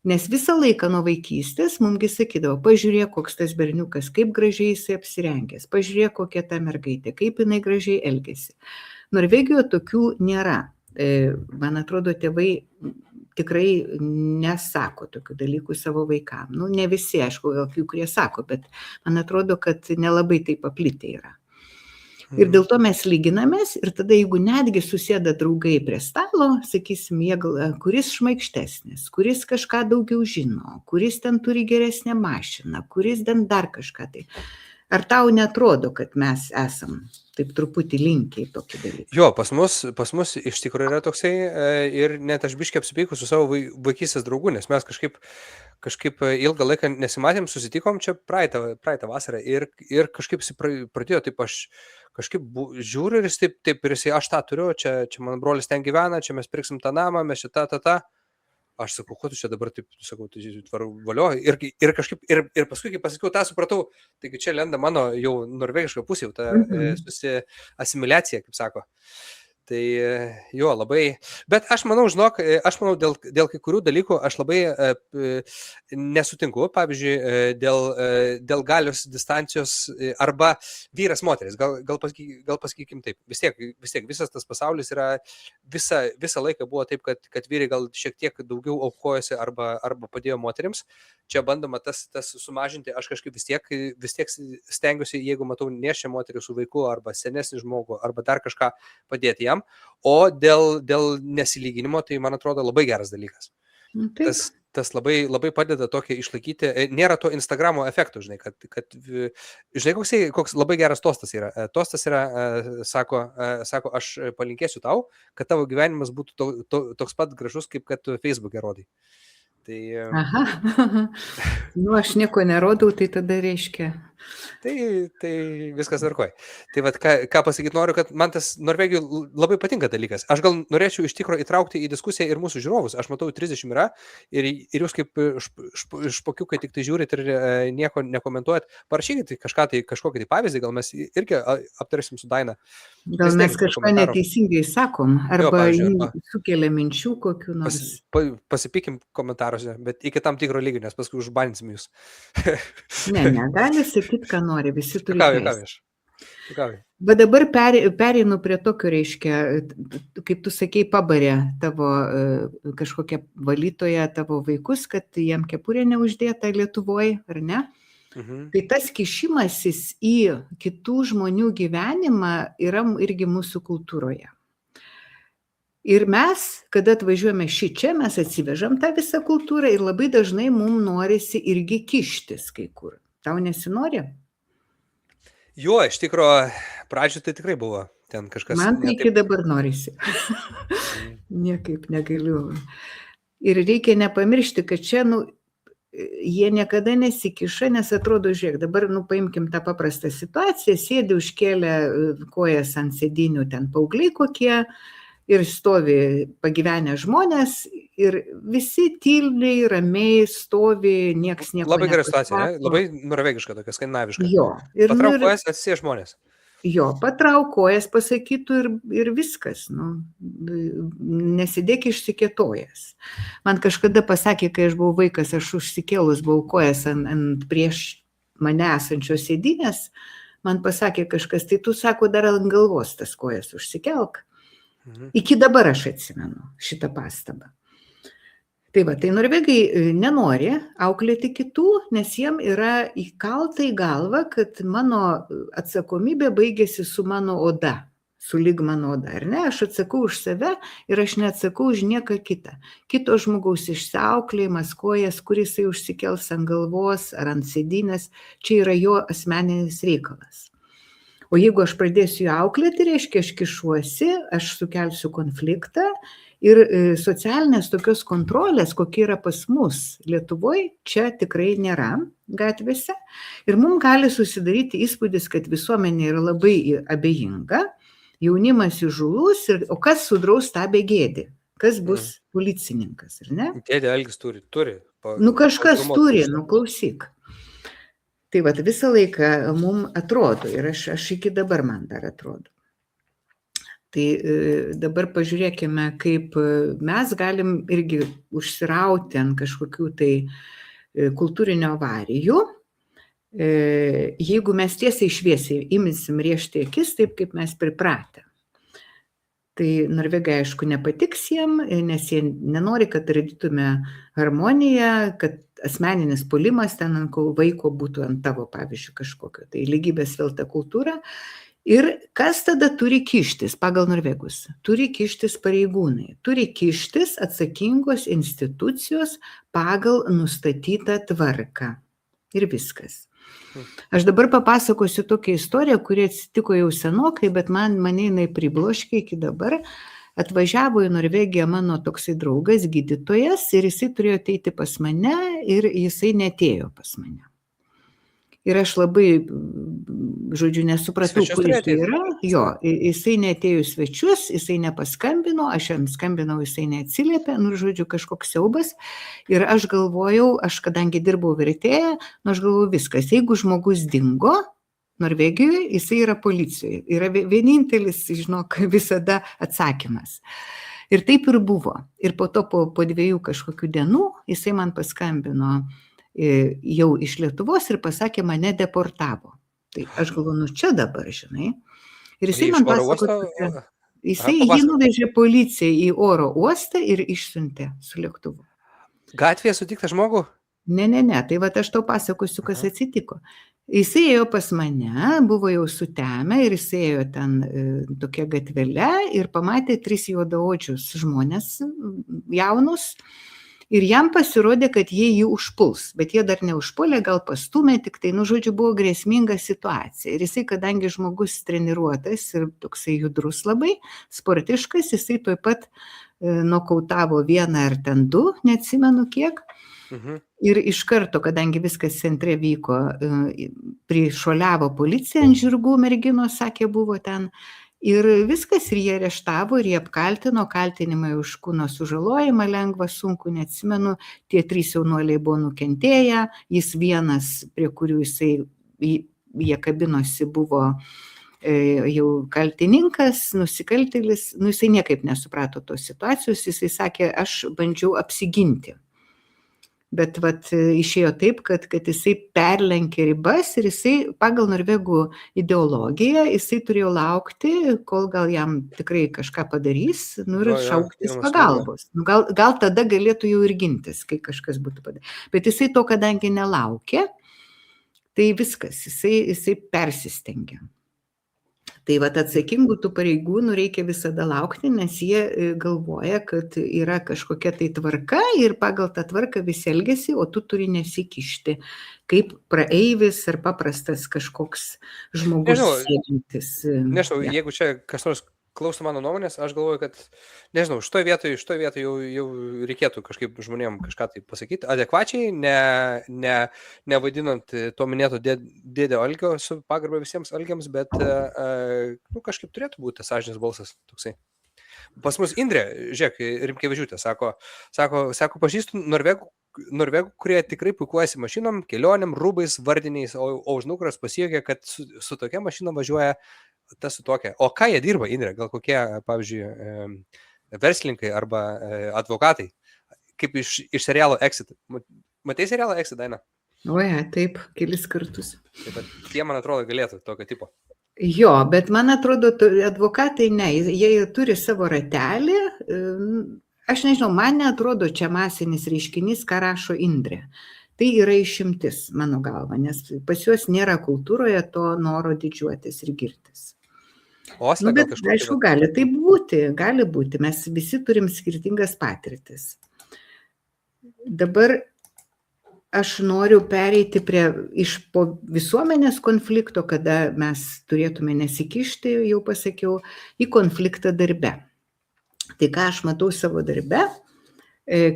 Nes visą laiką nuo vaikystės mumgi sakydavo, pažiūrėk, koks tas berniukas, kaip gražiai jisai apsirengęs, pažiūrėk, kokia ta mergaitė, kaip jinai gražiai elgėsi. Norvegijoje tokių nėra. Man atrodo, tėvai tikrai nesako tokių dalykų savo vaikam. Nu, ne visi, aišku, gal kai kurie sako, bet man atrodo, kad nelabai taip paplitę yra. Ir dėl to mes lyginamės ir tada, jeigu netgi susėda draugai prie stalo, sakysim, kuris šmaikštesnis, kuris kažką daugiau žino, kuris ten turi geresnę mašiną, kuris ten dar kažką tai. Ar tau netrodo, kad mes esam taip truputį linkę į tokį dalyką? Jo, pas mus iš tikrųjų yra toksai ir net aš biškai apsipeikus su savo vaikystės draugu, nes mes kažkaip ilgą laiką nesimatėm, susitikom čia praeitą vasarą ir kažkaip jis pradėjo, taip aš kažkaip žiūriu ir jis taip ir jis, aš tą turiu, čia mano brolis ten gyvena, čia mes pirksim tą namą, mes čia tą. Aš sakau, ko tu čia dabar taip, sakau, tu valio. Ir kažkaip, ir paskui, kai pasakiau, tą supratau, taigi čia lenda mano jau norvegiška pusė, ta asimiliacija, kaip sako. Tai jo, labai. Bet aš manau, žinok, dėl kai kurių dalykų aš labai nesutinku, pavyzdžiui, dėl galios distancijos arba vyras moteris, gal pasakykim taip. Vis tiek visas tas pasaulis yra, visą laiką buvo taip, kad vyrai gal šiek tiek daugiau aukojosi arba padėjo moterims. Čia bandoma tas sumažinti, aš kažkaip vis tiek stengiuosi, jeigu matau nešę moterį su vaiku arba senesnį žmogų arba dar kažką padėti jam. O dėl nesilyginimo, tai man atrodo labai geras dalykas. Tas labai, labai padeda tokį išlaikyti. Nėra to Instagramo efekto, žinai, kad žinai, koks labai geras tostas yra. Tostas yra, sako, aš palinkėsiu tau, kad tavo gyvenimas būtų toks pat gražus, kaip kad tu Facebook'e rodai. Tai... Aha, nu aš nieko nerodau, tai tada reiškia. Tai viskas tvarkoj. Tai vat, ką pasakyti noriu, kad man tas Norvegijų labai patinka dalykas. Aš gal norėčiau iš tikrųjų įtraukti į diskusiją ir mūsų žiūrovus. Aš matau, 30 yra ir jūs kaip špokiukai tik tai žiūrit ir nieko nekomentuojat. Parašykite kažkokį tai pavyzdį, gal mes irgi aptarsim su Daina. Gal mes kažką neteisingai sakom, arba sukelia minčių kokių nors. Pasipykim komentaruose, bet iki tam tikro lygio, nes paskui užbaninsim jūs. Ne, gali sakyti, ką nori, visi turi teisę. Bet dabar pereinu prie tokio, reiškia, kaip tu sakei, pabarė tavo kažkokia valytoja tavo vaikus, kad jam kepurė neuždėta Lietuvoje, ar ne? Tai tas kišimasis į kitų žmonių gyvenimą yra irgi mūsų kultūroje. Ir mes, kada atvažiuojame šičia, mes atsivežam tą visą kultūrą ir labai dažnai mums norisi irgi kištis kai kur. Tau nesinori? Jo, iš tikrųjų, pradžioje tai tikrai buvo ten kažkas. Man tai iki dabar norisi. Niekaip negaliu. Ir reikia nepamiršti, kad čia, jie niekada nesikiša, nes atrodo, žiūrėk, dabar, paimkim tą paprastą situaciją, sėdi užkėlę kojas ant sėdinių ten paaugliai kokie ir stovi pagyvenę žmonės ir visi tyliai, ramiai stovi, nieks nieko labai gera situacija, ne? Labai norvegiška tokia, skandinaviška. Jo. Patrauk kojas, atsisės žmonės. Jo, patrauk kojas pasakytų ir viskas, nesidėk išsikėtojas. Man kažkada pasakė, kai aš buvau vaikas, aš užsikėlus buvau kojas ant prieš mane esančios sėdynės, man pasakė kažkas, tai tu, sako, dar ant galvos tas kojas užsikelk. Iki dabar aš atsimenu šitą pastabą. Tai va, tai norvegai nenori auklėti kitų, nes jiem yra įkalta į galvą, kad mano atsakomybė baigėsi su mano oda, sulig mano oda, ar ne? Aš atsakau už save ir aš neatsakau už nieką kitą. Kito žmogaus išsiauklėjimas, kojas, kuris jisai užsikels ant galvos ar ant sėdynės, čia yra jo asmeninis reikalas. O jeigu aš pradėsiu jų auklėti, reiškia, aš kišuosi, aš sukelsiu konfliktą Ir socialinės tokios kontrolės, kokia yra pas mus Lietuvoje, čia tikrai nėra gatvėse. Ir mums gali susidaryti įspūdis, kad visuomenė yra labai abejinga, jaunimas įžūlus, o kas sudraus tą begėdį? Kas bus policininkas, ar ne? Dėdė Algis turi. Kažkas turi, klausyk. Tai vat visą laiką mums atrodo, ir aš iki dabar man dar atrodo. Tai dabar pažiūrėkime, kaip mes galim irgi užsirauti ant kažkokių tai kultūrinio avarijų, jeigu mes tiesiai šviesiai imsim rėžti akis, taip kaip mes pripratę. Tai norvegai, aišku, nepatiks jiem, nes jie nenori, kad ardytume harmoniją, kad asmeninis puolimas ten ant vaiko būtų ant tavo, pavyzdžiui, kažkokio. Tai lygybės vėl ta kultūra. Ir kas tada turi kištis pagal norvegus? Turi kištis pareigūnai, turi kištis atsakingos institucijos pagal nustatytą tvarką. Ir viskas. Aš dabar papasakosiu tokią istoriją, kuri atsitiko jau senokai, bet mane jinai pribloškė iki dabar. Atvažiavo į Norvegiją mano toksai draugas, gydytojas, ir jisai turėjo ateiti pas mane ir jisai neatėjo pas mane. Ir aš labai, žodžiu, nesupratau, kur jis yra. Jo, jisai neatėjo į svečius, jisai nepaskambino, aš jam skambinau, jisai neatsiliepė, žodžiu, kažkoks siaubas. Ir aš galvojau, kadangi dirbau vertėją, aš galvojau viskas, jeigu žmogus dingo Norvegijoje, jisai yra policijoje. Yra vienintelis, žinok, visada atsakymas. Ir taip ir buvo. Ir po to, po 2 kažkokių dienų, jisai man paskambino jau iš Lietuvos ir pasakė, mane deportavo. Tai aš galvoju, čia dabar, žinai. Ir jisai man pasakojo, jį nuvežė policija į oro uostą ir išsiuntė su lėktuvu. Gatvėje sutiktą žmogų? Ne, tai va aš tau pasakosiu, kas atsitiko. Jisai ėjo pas mane, buvo jau sutemę ir jisai ėjo ten tokia gatvelė ir pamatė 3 juodaodžius žmonės jaunus. Ir jam pasirodė, kad jie jį užpuls, bet jie dar neužpuolė, gal pastumė, tik tai, žodžiu, buvo grėsminga situacija. Ir jisai, kadangi žmogus treniruotas ir toksai judrus labai, sportiškas, jisai tuoj pat nokautavo 1 ar ten 2, neatsimenu kiek. Ir iš karto, kadangi viskas centre vyko, prišuoliavo policija ant žirgų, merginos, sakė, buvo ten. Ir viskas, ir jie areštavo, ir jie apkaltino, kaltinimai už kūno sužalojimą, lengvą, sunku, neatsimenu, tie 3 jaunuoliai buvo nukentėję, jis vienas, prie kurių jie kabinosi, buvo jau kaltininkas, nusikaltėlis, jisai niekaip nesuprato tos situacijos, jisai sakė, aš bandžiau apsiginti. Bet išėjo taip, kad jisai perlenkė ribas ir jisai pagal norvegų ideologiją, jisai turėjo laukti, kol gal jam tikrai kažką padarys, ir šauktis pagalbos. Gal tada galėtų jau ir gintis, kai kažkas būtų padarys. Bet jisai to, kadangi nelaukė, tai viskas, jisai persistengė. Tai atsakingų tų pareigūnų reikia visada laukti, nes jie galvoja, kad yra kažkokia tai tvarka ir pagal tą tvarką visi elgiasi, o tu turi nesikišti, kaip praeivis ar paprastas kažkoks žmogus sėdintis. Nežinau, jeigu čia kas nors klauso mano nuomonės, aš galvoju, kad, nežinau, šitoj vietoj jau reikėtų kažkaip žmonėm kažką tai pasakyti, adekvačiai, nevadinant to minėto dėdė Algio su pagarba visiems Algiams, bet kažkaip turėtų būti sąžinės balsas toksai. Pas mus Indrė, žiūrėk, Rimkevičiūtė, sako, pažįstu norvegų, kurie tikrai puikuojasi mašinom, kelionėm, rūbais, vardiniais, o už nugaros pasijuokė, kad su tokia mašina važiuoja tas su tokia. O ką jie dirba, Indrė? Gal kokie, pavyzdžiui, verslininkai arba advokatai? Kaip iš serialo Exit. Matei serialą Exit, Daina? Taip, kelis kartus. Taip, tie, man atrodo, galėtų tokio tipo. Jo, bet man atrodo, advokatai ne, jie turi savo ratelį. Aš nežinau, man neatrodo čia masinis reiškinys, ką rašo Indrė. Tai yra išimtis, mano galva, nes pas juos nėra kultūroje to noro didžiuotis ir girtis. Bet aišku, gali tai būti, mes visi turim skirtingas patirtis. Dabar aš noriu pereiti iš po visuomenės konflikto, kada mes turėtume nesikišti, jau pasakiau, į konfliktą darbe. Tai ką aš matau savo darbe,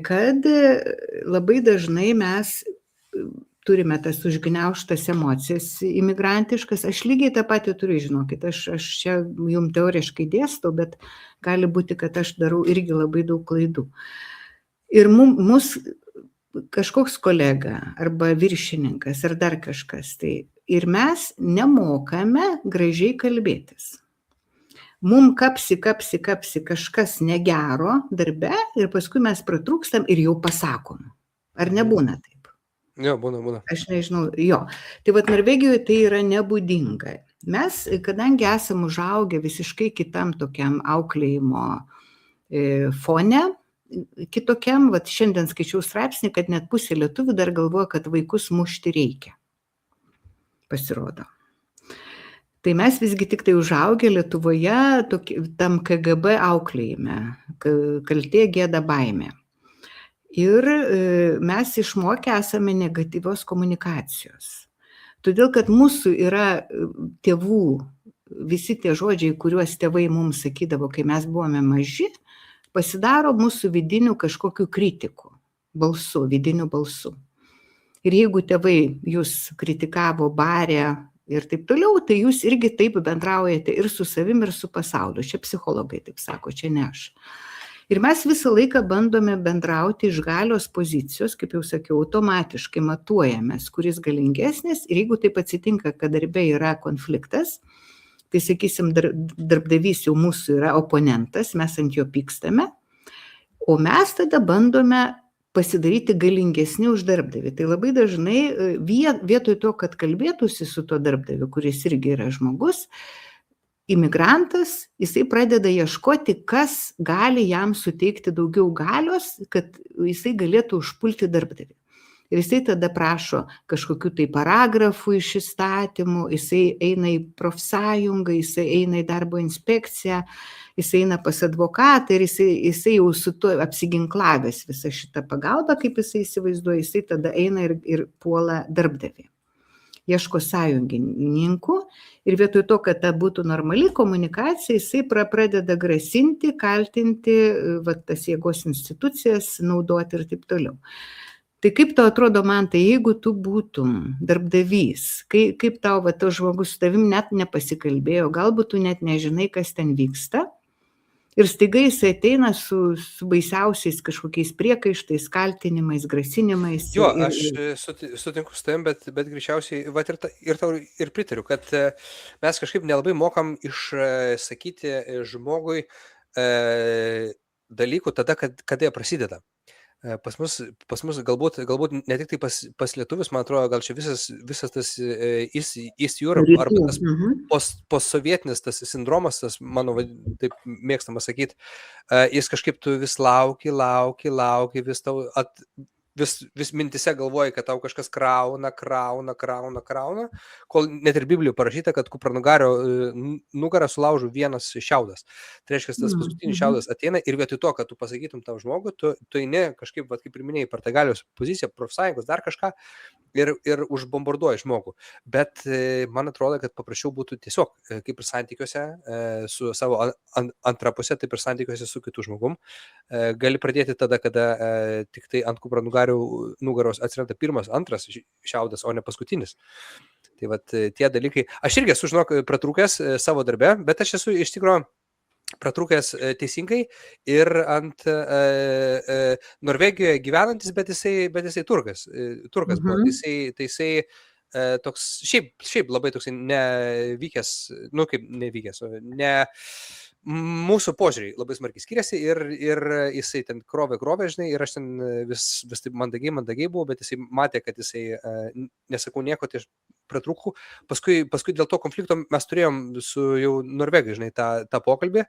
kad labai dažnai mes turime tas užgniaužtas emocijas imigrantiškas. Aš lygiai tą patį turiu, žinokit, aš čia jums teoriškai dėstau, bet gali būti, kad aš darau irgi labai daug klaidų. Ir mus kažkoks kolega arba viršininkas ar dar kažkas, tai ir mes nemokame gražiai kalbėtis. Mum kapsi kažkas negero darbe ir paskui mes pratrūkstam ir jau pasakom. Ar nebūna taip? Jo, būna. Aš nežinau, jo. Tai vat Norvegijoje tai yra nebūdinga. Mes, kadangi esam užaugę visiškai kitam tokiam auklėjimo fone, kitokiam, vat šiandien skaičiau straipsnį, kad net pusė lietuvių dar galvoja, kad vaikus mušti reikia. Pasirodo. Tai mes visgi tik tai užaugę Lietuvoje tam KGB auklėjime, kaltė, gėda, baimė. Ir mes išmokę esame negatyvios komunikacijos. Todėl, kad mūsų yra tėvų, visi tie žodžiai, kuriuos tėvai mums sakydavo, kai mes buvome maži, pasidaro mūsų vidinių kažkokių kritikų, balsų, vidinių balsų. Ir jeigu tėvai jūs kritikavo, barė ir taip toliau, tai jūs irgi taip bendraujate ir su savim, ir su pasauliu. Čia psichologai taip sako, čia ne aš. Ir mes visą laiką bandome bendrauti iš galios pozicijos, kaip jau sakiau, automatiškai matuojamės, kuris galingesnis. Ir jeigu taip atsitinka, kad darbe yra konfliktas, tai sakysim, darbdavys jau mūsų yra oponentas, mes ant jo pykstame, o mes tada bandome pasidaryti galingesni už darbdavį. Tai labai dažnai vietoj to, kad kalbėtųsi su tuo darbdaviu, kuris irgi yra žmogus, imigrantas, jisai pradeda ieškoti, kas gali jam suteikti daugiau galios, kad jisai galėtų užpulti darbdavį. Ir jisai tada prašo kažkokių tai paragrafų iš įstatymų, jisai eina į profsąjungą, jisai eina į darbo inspekciją, jisai eina pas advokatą ir jisai jau su tuo apsiginklavęs visą šitą pagalbą, kaip jisai įsivaizduoja, jisai tada eina ir puola darbdavį. Ieško sąjungininkų ir vietoj to, kad ta būtų normali komunikacija, jisai pradeda grasinti, kaltinti, tas jėgos institucijas naudoti ir taip toliau. Tai kaip tau atrodo, man, tai jeigu tu būtum darbdavys, kaip tau tas žmogus su tavim net nepasikalbėjo, galbūt tu net nežinai, kas ten vyksta, ir staiga jis ateina su baisiausiais kažkokiais priekaištais, kaltinimais, grasinimais. Jo, aš sutinku su tavim, bet greičiausiai ir pritariu, kad mes kažkaip nelabai mokam išsakyti žmogui dalykų tada, kada jie prasideda. Pas mus galbūt ne tik tai pas lietuvius, man atrodo, gal čia visas tas East Europe arba tas postsovietinis tas sindromas, tas mano taip mėgstama sakyti, jis kažkaip tu vis lauki, vis tau vis mintise galvoji, kad tau kažkas krauna, kol net ir Biblijoje parašyta, kad kupranugario nugarą sulaužo vienas šiaudas. Tai reiškia, tas paskutinis šiaudas ateina ir vietoj to, kad tu pasakytum tam žmogui, tu eini kažkaip, kaip ir minėjai, per tą galios poziciją, profsąjungos, dar kažką ir užbombarduoji žmogų. Bet man atrodo, kad paprasčiau būtų tiesiog, kaip ir santykiuose su savo antra pusė, taip ir santykiuose su kitu žmogum. Gali pradėti tada, kada tik tai ant kupranugario nugaros atsiranda pirmas, antras šiaudas, o ne paskutinis. Tai vat tie dalykai. Aš irgi esu, žinok, pratrūkęs savo darbe, bet aš esu iš tikrųjų pratrūkęs teisingai ir ant Norvegijoje gyvenantis, bet jisai turkas buvo. Tai jisai toks, šiaip labai toksai nevykęs, kaip nevykęs, mūsų požiūriai labai smarkiai skiriasi ir jisai ten krovė, žinai, ir aš ten vis taip mandagiai buvau, bet jisai matė, kad jisai, nesakau nieko, tai aš pratrūkau. Paskui dėl to konflikto mes turėjom su jau Norvegai, žinai, tą pokalbį,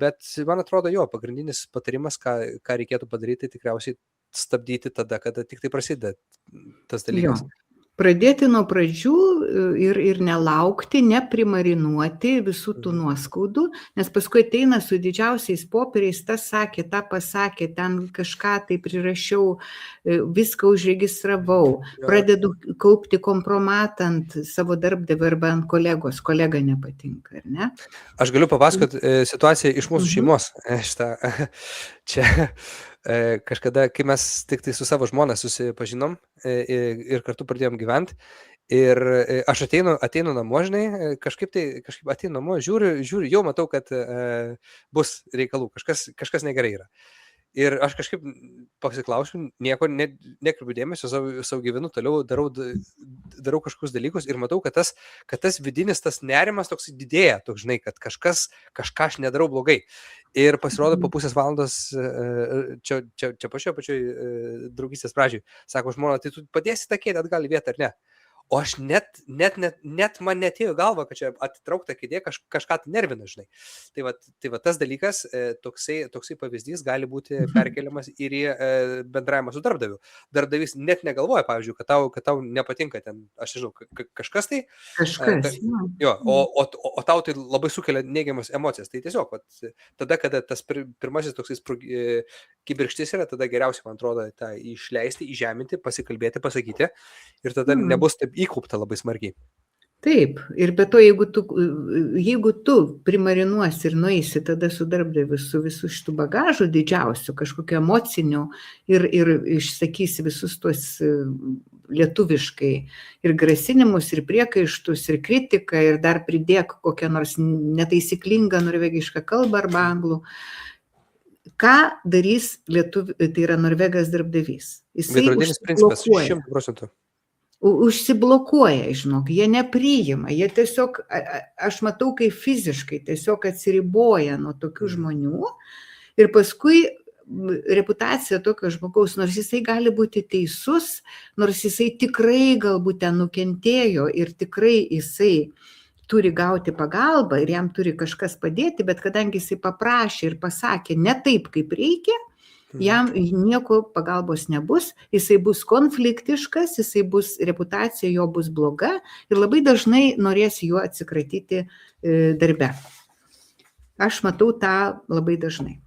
bet man atrodo, jo, pagrindinis patarimas, ką reikėtų padaryti, tikriausiai stabdyti tada, kada tik tai prasideda tas dalykas. Jo. Pradėti nuo pradžių ir nelaukti, neprimarinuoti visų tų nuoskaudų, nes paskui ateina su didžiausiais popieriais, tas sakė, tą pasakė, ten kažką tai prirašiau, viską užregistravau, pradedu kaupti kompromatą ant savo darbdavio arba ant kolegos, kolega nepatinka, ar ne? Aš galiu papasakoti situaciją iš mūsų šeimos. Čia kažkada, kai mes tik tai su savo žmona susipažinom ir kartu pradėjom gyventi, ir aš ateinu namo, žinai, kažkaip ateinu namo, žiūriu, jau matau, kad bus reikalų, kažkas negerai yra. Ir aš kažkaip pasiklausiu, nieko nekreipiu dėmesio, savo gyvenu toliau, darau kažkokius dalykus ir matau, kad tas vidinis, tas nerimas toks didėja, toks, žinai, kad kažką aš nedarau blogai. Ir pasirodo po pusės valandos, čia pačioj draugystės pradžioj, sako žmona, tai tu padėsi tą kėdę atgal į vietą ar ne? O aš net man netėjo galva, kad čia atitraukta kėdė kažką nervina, žinai. Tai va tas dalykas, toksai pavyzdys gali būti perkeliamas ir į bendravimą su darbdaviu. Darbdavys net negalvoja, pavyzdžiui, kad tau nepatinka ten, aš nežinau, kažkas tai. Jo, o tau tai labai sukelia neigiamas emocijas. Tai tiesiog, tada, kada tas pirmasis toksai kibirkštis yra, tada geriausia, man atrodo, tą išleisti, įžeminti, pasikalbėti, pasakyti ir tada nebus taip įkaupta labai smarkiai. Taip, ir be to, jeigu tu primarinuosi ir nueisi tada su darbdaviu su visų šitų bagažų didžiausių, kažkokiu emociniu ir išsakysi visus tuos lietuviškai ir grasinimus, ir priekaištus, ir kritiką, ir dar pridėk kokią nors netaisyklingą norvegišką kalbą arba anglų, ką darys tai yra norvegas darbdavys? Veidrodinis principas, 100%. Užsiblokuoja, žinok, jie nepriima, jie tiesiog, aš matau, kaip fiziškai tiesiog atsiriboja nuo tokių žmonių ir paskui reputacija tokio žmogaus, nors jisai gali būti teisus, nors jisai tikrai galbūt ten nukentėjo ir tikrai jisai turi gauti pagalbą ir jam turi kažkas padėti, bet kadangi jisai paprašė ir pasakė ne taip, kaip reikia, jam nieko pagalbos nebus, jisai bus konfliktiškas, reputacija jo bus bloga ir labai dažnai norės juo atsikratyti darbe. Aš matau tą labai dažnai.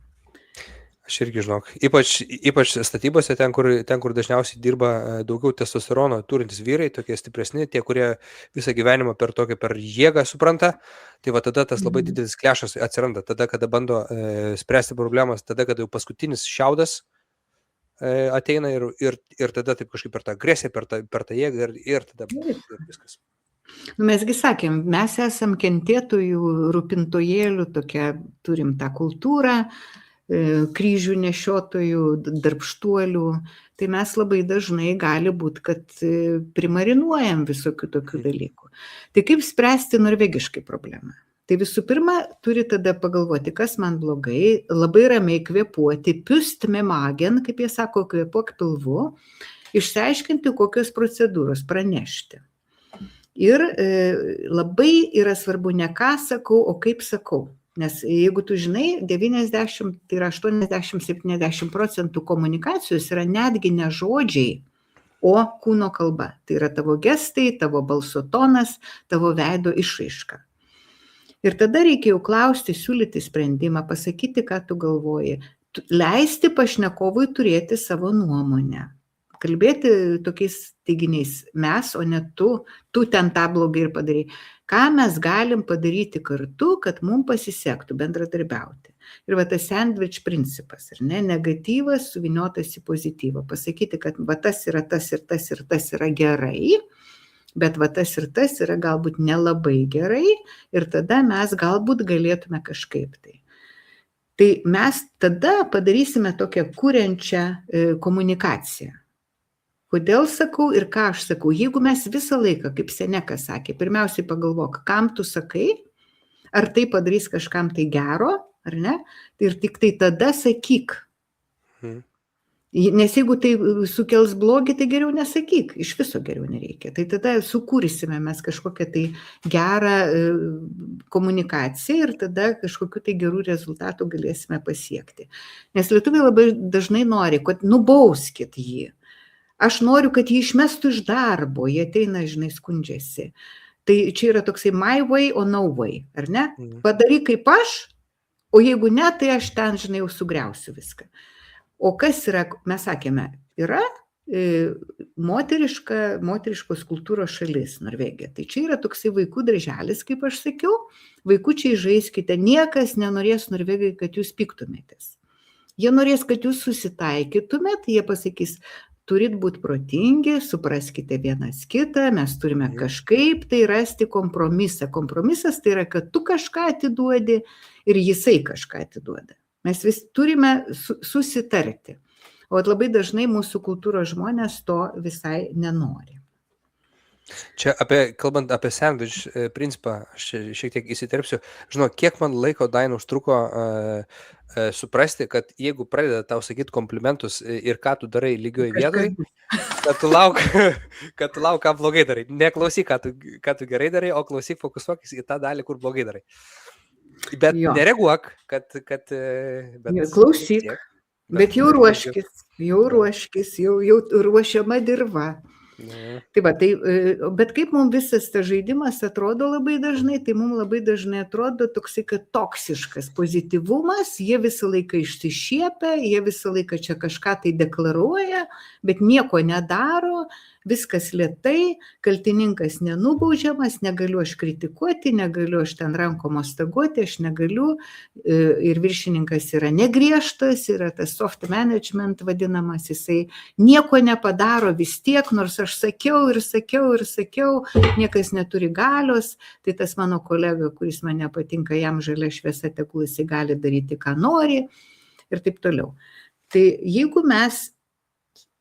Aš irgi žinok, ypač statybose, ten, kur dažniausiai dirba daugiau testosterono turintys vyrai, tokie stipresni, tie, kurie visą gyvenimą per jėgą supranta, tai va tada tas labai didelis klešas atsiranda, tada, kada bando spręsti problemas, tada, kada jau paskutinis šiaudas ateina ir tada taip kažkaip per tą agresiją, per tą jėgą ir tada viskas. Mesgi sakėm, mes esam kentėtojų, rūpintojėlių, turim tą kultūrą, kryžių nešiotojų, darbštuolių, tai mes labai dažnai gali būti, kad primarinuojam visokių tokių dalykų. Tai kaip spręsti norvegiškai problemą? Tai visų pirma, turi tada pagalvoti, kas man blogai, labai ramiai kvėpuoti, pust med magen, kaip jie sako, kvėpuok pilvu, išsiaiškinti, kokios procedūros, pranešti. Ir labai yra svarbu ne ką sakau, o kaip sakau. Nes jeigu tu žinai, 90, tai yra 80-70% komunikacijos yra netgi ne žodžiai, o kūno kalba. Tai yra tavo gestai, tavo balso tonas, tavo veido išraiška. Ir tada reikia jau klausti, siūlyti sprendimą, pasakyti, ką tu galvoji. Leisti pašnekovui turėti savo nuomonę. Kalbėti tokiais teiginiais mes, o ne tu ten tą blogai ir padarai. Ką mes galim padaryti kartu, kad mums pasisektų bendradarbiauti. Ir va tas sandwich principas, ar ne, negatyvas suviniotas į pozityvą. Pasakyti, kad va tas yra tas ir tas ir tas yra gerai, bet va tas ir tas yra galbūt nelabai gerai ir tada mes galbūt galėtume kažkaip tai. Tai mes tada padarysime tokią kuriančią komunikaciją. Kodėl sakau ir ką aš sakau? Jeigu mes visą laiką, kaip Senekas sakė, pirmiausiai pagalvok, kam tu sakai, ar tai padarys kažkam tai gero, ar ne, ir tik tai tada sakyk. Nes jeigu tai sukels blogį, tai geriau nesakyk, iš viso geriau nereikia. Tai tada sukūrysime mes kažkokią tai gerą komunikaciją ir tada kažkokiu tai gerų rezultatų galėsime pasiekti. Nes lietuviai labai dažnai nori, kad nubauskit jį. Aš noriu, kad jį išmestų iš darbo, jie ateina, žinai, skundžiasi. Tai čia yra toksai my way or no way, ar ne? Padaryk kaip aš, o jeigu ne, tai aš ten, žinai, jau sugriausiu viską. O kas yra, mes sakėme, yra moteriškos kultūros šalis Norvegija. Tai čia yra toksai vaikų darželis, kaip aš sakiau, vaikučiai žaiskite, niekas nenorės Norvegijai, kad jūs piktumėtės. Jie norės, kad jūs susitaikytumėt, jie pasakys, turit būti protingi, supraskite vienas kitą, mes turime kažkaip tai rasti kompromisą. Kompromisas tai yra, kad tu kažką atiduodi ir jisai kažką atiduoda. Mes vis turime susitarti. O labai dažnai mūsų kultūros žmonės to visai nenori. Čia kalbant apie sandwich principą, aš šiek tiek įsiterpsiu. Žinau, kiek man laiko Daina užtruko suprasti, kad jeigu pradeda tau sakyti komplimentus ir ką tu darai lygioje vietoje, kad tu lauk, ką blogai darai. Neklausyk, ką tu gerai darai, o klausyk, fokusuokis į tą dalį, kur blogai darai. Bet nereaguok, kad klausyk. Bet jau ruoškis, jau ruošiama dirva. Tai va, bet kaip mums visas tas žaidimas atrodo labai dažnai, tai mums labai dažnai atrodo toksai, kad toksiškas pozityvumas, jie visą laiką išsišiepia, jie visą laiką čia kažką tai deklaruoja, bet nieko nedaro, viskas lėtai, kaltininkas nenubaudžiamas, negaliu aš kritikuoti, negaliu aš ten rankom mostaguoti, aš negaliu, ir viršininkas yra negriežtas, yra tas soft management vadinamas, jisai nieko nepadaro vis tiek, nors aš sakiau, niekas neturi galios, tai tas mano kolega, kuris man nepatinka, jam žalia šviesa tegul jisai gali daryti, ką nori ir taip toliau. Tai jeigu mes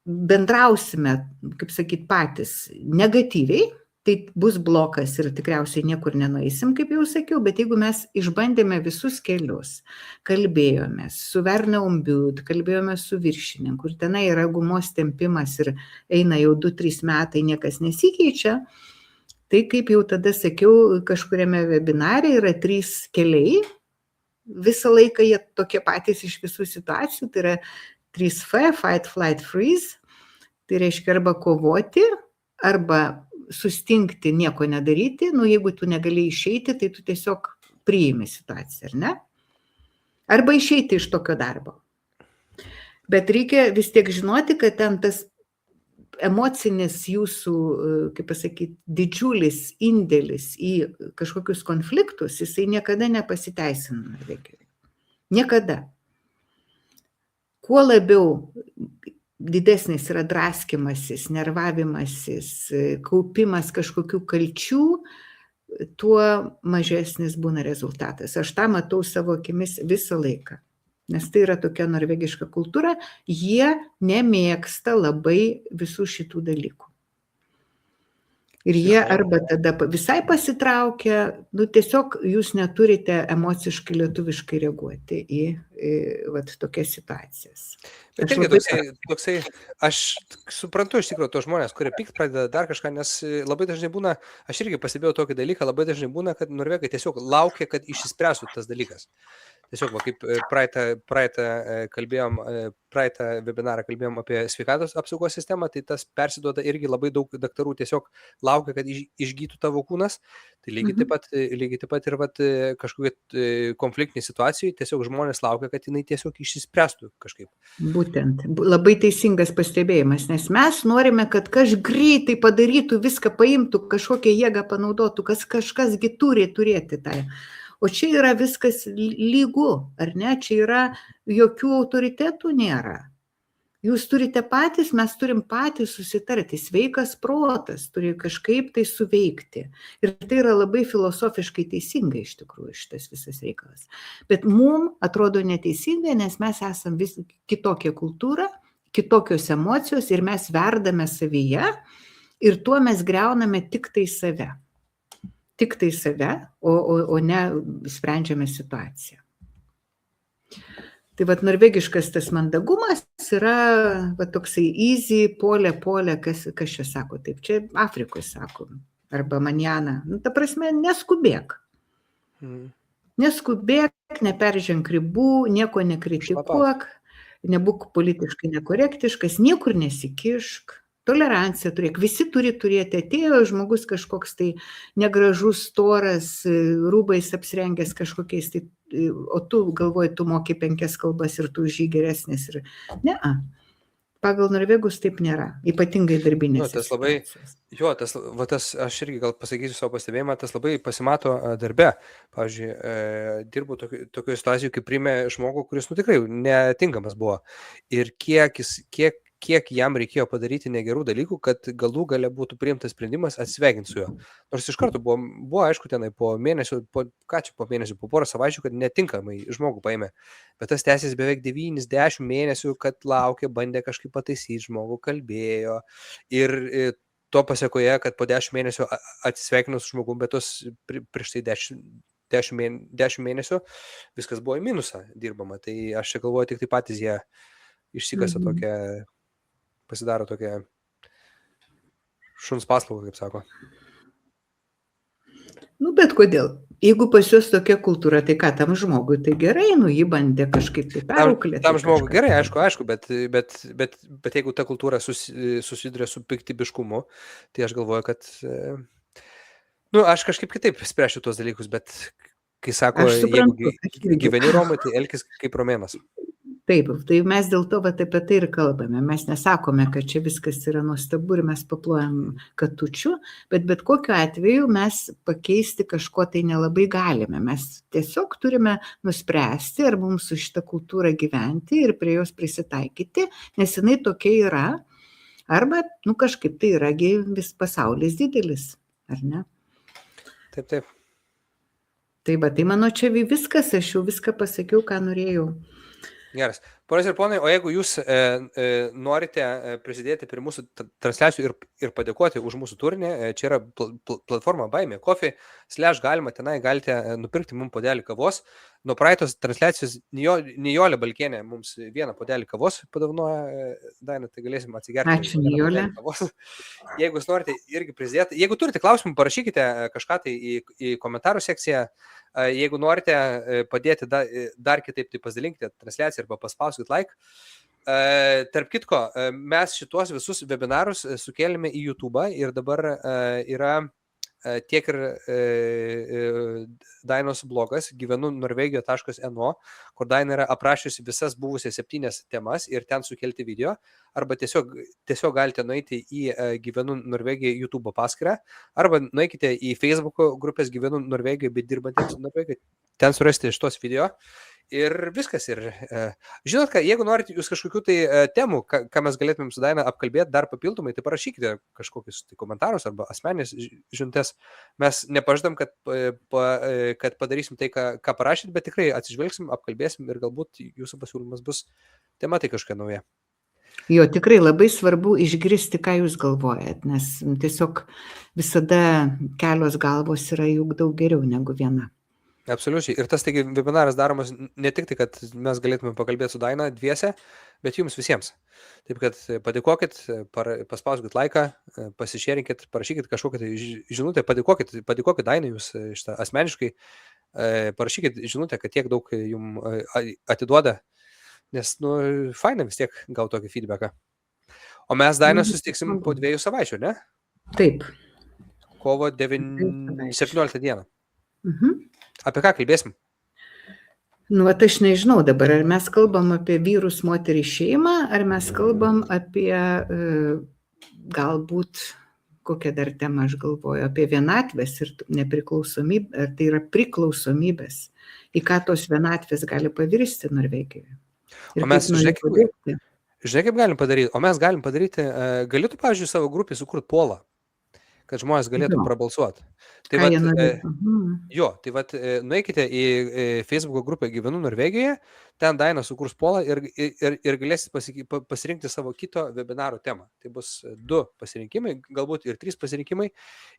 bendrausime, kaip sakyt, patys negatyviai, tai bus blokas ir tikriausiai niekur nenueisim, kaip jau sakiau, bet jeigu mes išbandėme visus kelius, kalbėjomės su Verna Umbiud, kalbėjomės su viršininku, ir tenai yra gumos tempimas ir eina jau 2-3 metai, niekas nesikeičia, tai kaip jau tada sakiau, kažkuriame webinare yra 3 keliai, visą laiką jie tokie patys iš visų situacijų, tai yra 3F, fight, flight, freeze, tai reiškia arba kovoti, arba sustingti, nieko nedaryti, jeigu tu negali išeiti, tai tu tiesiog priimi situaciją, ar ne? Arba išeiti iš tokio darbo. Bet reikia vis tiek žinoti, kad ten tas emocinis jūsų, kaip pasakyti, didžiulis indėlis į kažkokius konfliktus, jisai niekada nepasiteisina Norvegijoje. Niekada. Kuo labiau didesnis yra draskimasis, nervavimasis, kaupimas kažkokių kalčių, tuo mažesnis būna rezultatas. Aš tą matau savo akimis visą laiką. Nes tai yra tokia norvegiška kultūra, jie nemėgsta labai visų šitų dalykų. Ir jie arba tada visai pasitraukia, tiesiog jūs neturite emociškai, lietuviškai reaguoti į tokias situacijas. Bet irgi toksai, aš suprantu iš tikrųjų tos žmonės, kurie pykt pradeda dar kažką, nes labai dažnai būna, aš irgi pastebėjau tokį dalyką, labai dažnai būna, kad norvegai tiesiog laukia, kad išsispręstų tas dalykas. Tiesiog, kaip praeitą webinarą kalbėjom apie sveikatos apsaugos sistemą, tai tas persiduoda irgi labai daug daktarų tiesiog laukia, kad išgytų tavo kūnas. Tai lygiai taip pat ir kažkokia konfliktinė situacija, tiesiog žmonės laukia, kad jinai tiesiog išsispręstų kažkaip. Būtent, labai teisingas pastebėjimas, nes mes norime, kad kažkas greitai padarytų, viską paimtų, kažkokią jėgą panaudotų, kažkasgi turi turėti tai. O čia yra viskas lygu, ar ne? Čia yra jokių autoritetų nėra. Jūs turite patys, mes turim patys susitarti. Sveikas protas turi kažkaip tai suveikti. Ir tai yra labai filosofiškai teisinga iš tikrųjų šitas visas reikalas. Bet mums atrodo neteisinga, nes mes esam vis kitokia kultūra, kitokios emocijos ir mes verdame savyje ir tuo mes griauname tik tai save. Tik tai save, o ne sprendžiame situaciją. Tai norvegiškas tas mandagumas yra toksai easy, polė, kas čia sako taip, čia Afrikoje sako, arba manjana, ta prasme, neskubėk. Neskubėk, neperženk ribų, nieko nekritikuok, nebūk politiškai nekorektiškas, niekur nesikišk. Toleranciją turėk. Visi turi turėti. Atėjo žmogus kažkoks tai negražus, storas, rūbais apsirengęs kažkokiais, tai, o tu galvoji, tu moki 5 kalbas ir tu už jį geresnis. Ne, pagal norvegus taip nėra, ypatingai darbinės. Tas labai, aš irgi gal pasakysiu savo pastebėjimą, tas labai pasimato darbe. Pavyzdžiui, dirbu tokioje situacijoje, kai priėmė žmogų, kuris tikrai netinkamas buvo. Ir kiek jam reikėjo padaryti negerų dalykų, kad galų gale būtų priimtas sprendimas atsisveikinti su juo. Nors iš karto buvo aišku, tenai po porą savaičių, kad netinkamai žmogų paėmė. Bet tas tęsės beveik 9-10 mėnesių, kad laukė, bandė kažkaip pataisyti žmogų, kalbėjo. Ir to pasiekoje, kad po 10 mėnesių atsisveikinus su žmogum, bet tos prieš tai 10 mėnesių viskas buvo į minusą dirbama. Tai aš čia galvoju, tik tai patys jie išsikasa tokią, pasidaro tokią šuns paslaugą, kaip sako. Bet kodėl? Jeigu pas juos tokia kultūra, tai ką tam žmogui, tai gerai, jį bandė kažkaip tai perauklėti. Tam žmogui gerai, aišku, bet jeigu ta kultūra susiduria su piktybiškumu, tai aš galvoju, kad aš kažkaip kitaip spręšiu tuos dalykus, bet kai sako, jeigu gyveni Romai, tai elkis kaip romėnas. Taip, tai mes dėl to apie tai ir kalbame. Mes nesakome, kad čia viskas yra nuostabu ir mes paplojam katučių, bet kokiu atveju mes pakeisti kažko tai nelabai galime. Mes tiesiog turime nuspręsti, ar mums su šitą kultūrą gyventi ir prie jos prisitaikyti, nes jinai tokia yra, arba kažkaip tai yragi vis pasaulis didelis, ar ne? Taip. Tai mano čia viskas, aš jau viską pasakiau, ką norėjau. Geras. Ponas ir ponai, o jeigu jūs norite prisidėti prie mūsų transliacijų ir padėkoti už mūsų turinį, čia yra platforma Buy Me Coffee, galima tenai galite nupirkti mums puodelį kavos. Nuo praeitos transliacijos Nijolė Balkienė mums vieną puodelį kavos padovanoja, Daina, tai galėsim atsigerti. Ačiū, Nijolė. Jeigu jūs norite irgi prisidėti, jeigu turite klausimų, parašykite kažką tai į komentarų sekciją. Jeigu norite padėti dar kitaip, tai pasidalinkite transliaciją arba paspauskite like. Tarp kitko, mes šitos visus webinarus sukėlėme į YouTube ir dabar yra tiek ir Dainos blogas gyvenu norvegijoje.no, kur Daina yra aprašiusi visas buvusias 7 temas ir ten sukelti video, arba tiesiog galite nueiti į gyvenu Norvegijoje YouTube paskyrą, arba nueikite į Facebook grupės gyvenu Norvegijoje, bet dirbantiems Norvegijoje, ten surasti šitos video. Ir viskas. Ir žinot, jeigu norite jūs kažkokių tai temų, ką mes galėtumėm su Daina apkalbėti dar papildomai, tai parašykite kažkokius tai komentarus arba asmenės žinutes. Mes nepažadam, kad padarysim tai, ką parašyt, bet tikrai atsižvelgsim, apkalbėsim ir galbūt jūsų pasiūlymas bus tema tai kažkokia nauja. Jo, tikrai labai svarbu išgirsti, ką jūs galvojat, nes tiesiog visada kelios galvos yra juk daug geriau negu viena. Absoliučiai. Ir tas taigi webinaras daromas ne tik tai, kad mes galėtume pakalbėti su Daina dviese, bet jums visiems. Taip, kad padėkokit, paspauskit laiką, pasišėrinkit, parašykit kažkokią tai žinutę, padėkokit Dainai jūs šitą asmeniškai, parašykit žinutę, kad tiek daug jums atiduoda, nes, faina vis tiek gauti tokį feedbacką. O mes Daina susitiksim po 2 savaičių, ne? Taip. Kovo 17 dieną. Mhm. Apie ką kalbėsim? Aš nežinau dabar, ar mes kalbam apie vyrus, moterį, šeimą, ar mes kalbam apie galbūt, kokią dar temą aš galvoju, apie vienatvės ir nepriklausomybę, ar tai yra priklausomybės, į ką tos vienatvės gali pavirsti Norvegijoje. O mes, žinai, kaip galim padaryti? O mes galim padaryti, galėtų, pavyzdžiui, savo grupį sukurti polą, kad žmonės galėtų prabalsuoti. Nueikite į Facebook grupę Gyvenu Norvegijoje, ten Daina sukurs polą ir galėsit pasirinkti savo kito webinaro temą. Tai bus 2 pasirinkimai, galbūt ir 3 pasirinkimai,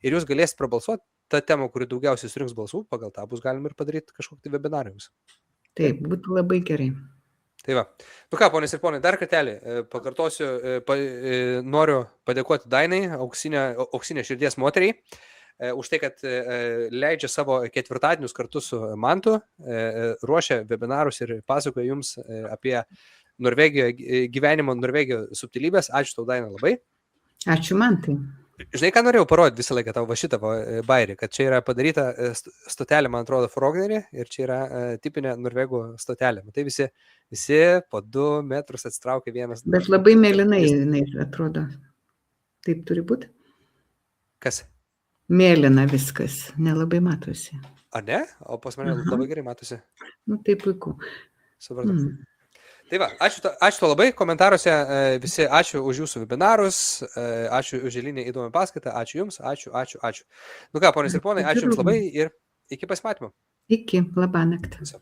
ir jūs galėsit prabalsuoti tą temą, kuri daugiausiai surinks balsų, pagal tą bus galima ir padaryti kažkokį tai webinarą jums. Taip, būtų labai gerai. Tai va. Ką, ponės ir ponai, dar kartelį pakartosiu, noriu padėkoti Dainai, auksinė širdies moteriai, už tai, kad leidžia savo ketvirtadienius kartu su Mantu, ruošia webinarus ir pasakoja jums apie gyvenimo Norvegijoje subtilybės. Ačiū tau, Daina, labai. Ačiū Mantai. Žinai, ką norėjau parodyti visą laiką tavo šitą bairį, kad čia yra padaryta stotelė, man atrodo, Frognerį ir čia yra tipinė norvegų stotelė. Tai visi po 2 metrus atsitraukia vienas. Bet labai mėlynai jinai atrodo. Taip turi būti? Kas? Mėlyna viskas, nelabai matosi. A ne? O pas mane labai gerai matosi. Nu, tai puiku. Supratau. Tai va, ačiū to labai, komentaruose visi ačiū už jūsų webinarus, ačiū už Elinę įdomią paskaitą, ačiū jums, ačiū. Nu ką, ponios ir ponai, ačiū jums labai ir iki pasimatymo. Iki, labą naktį.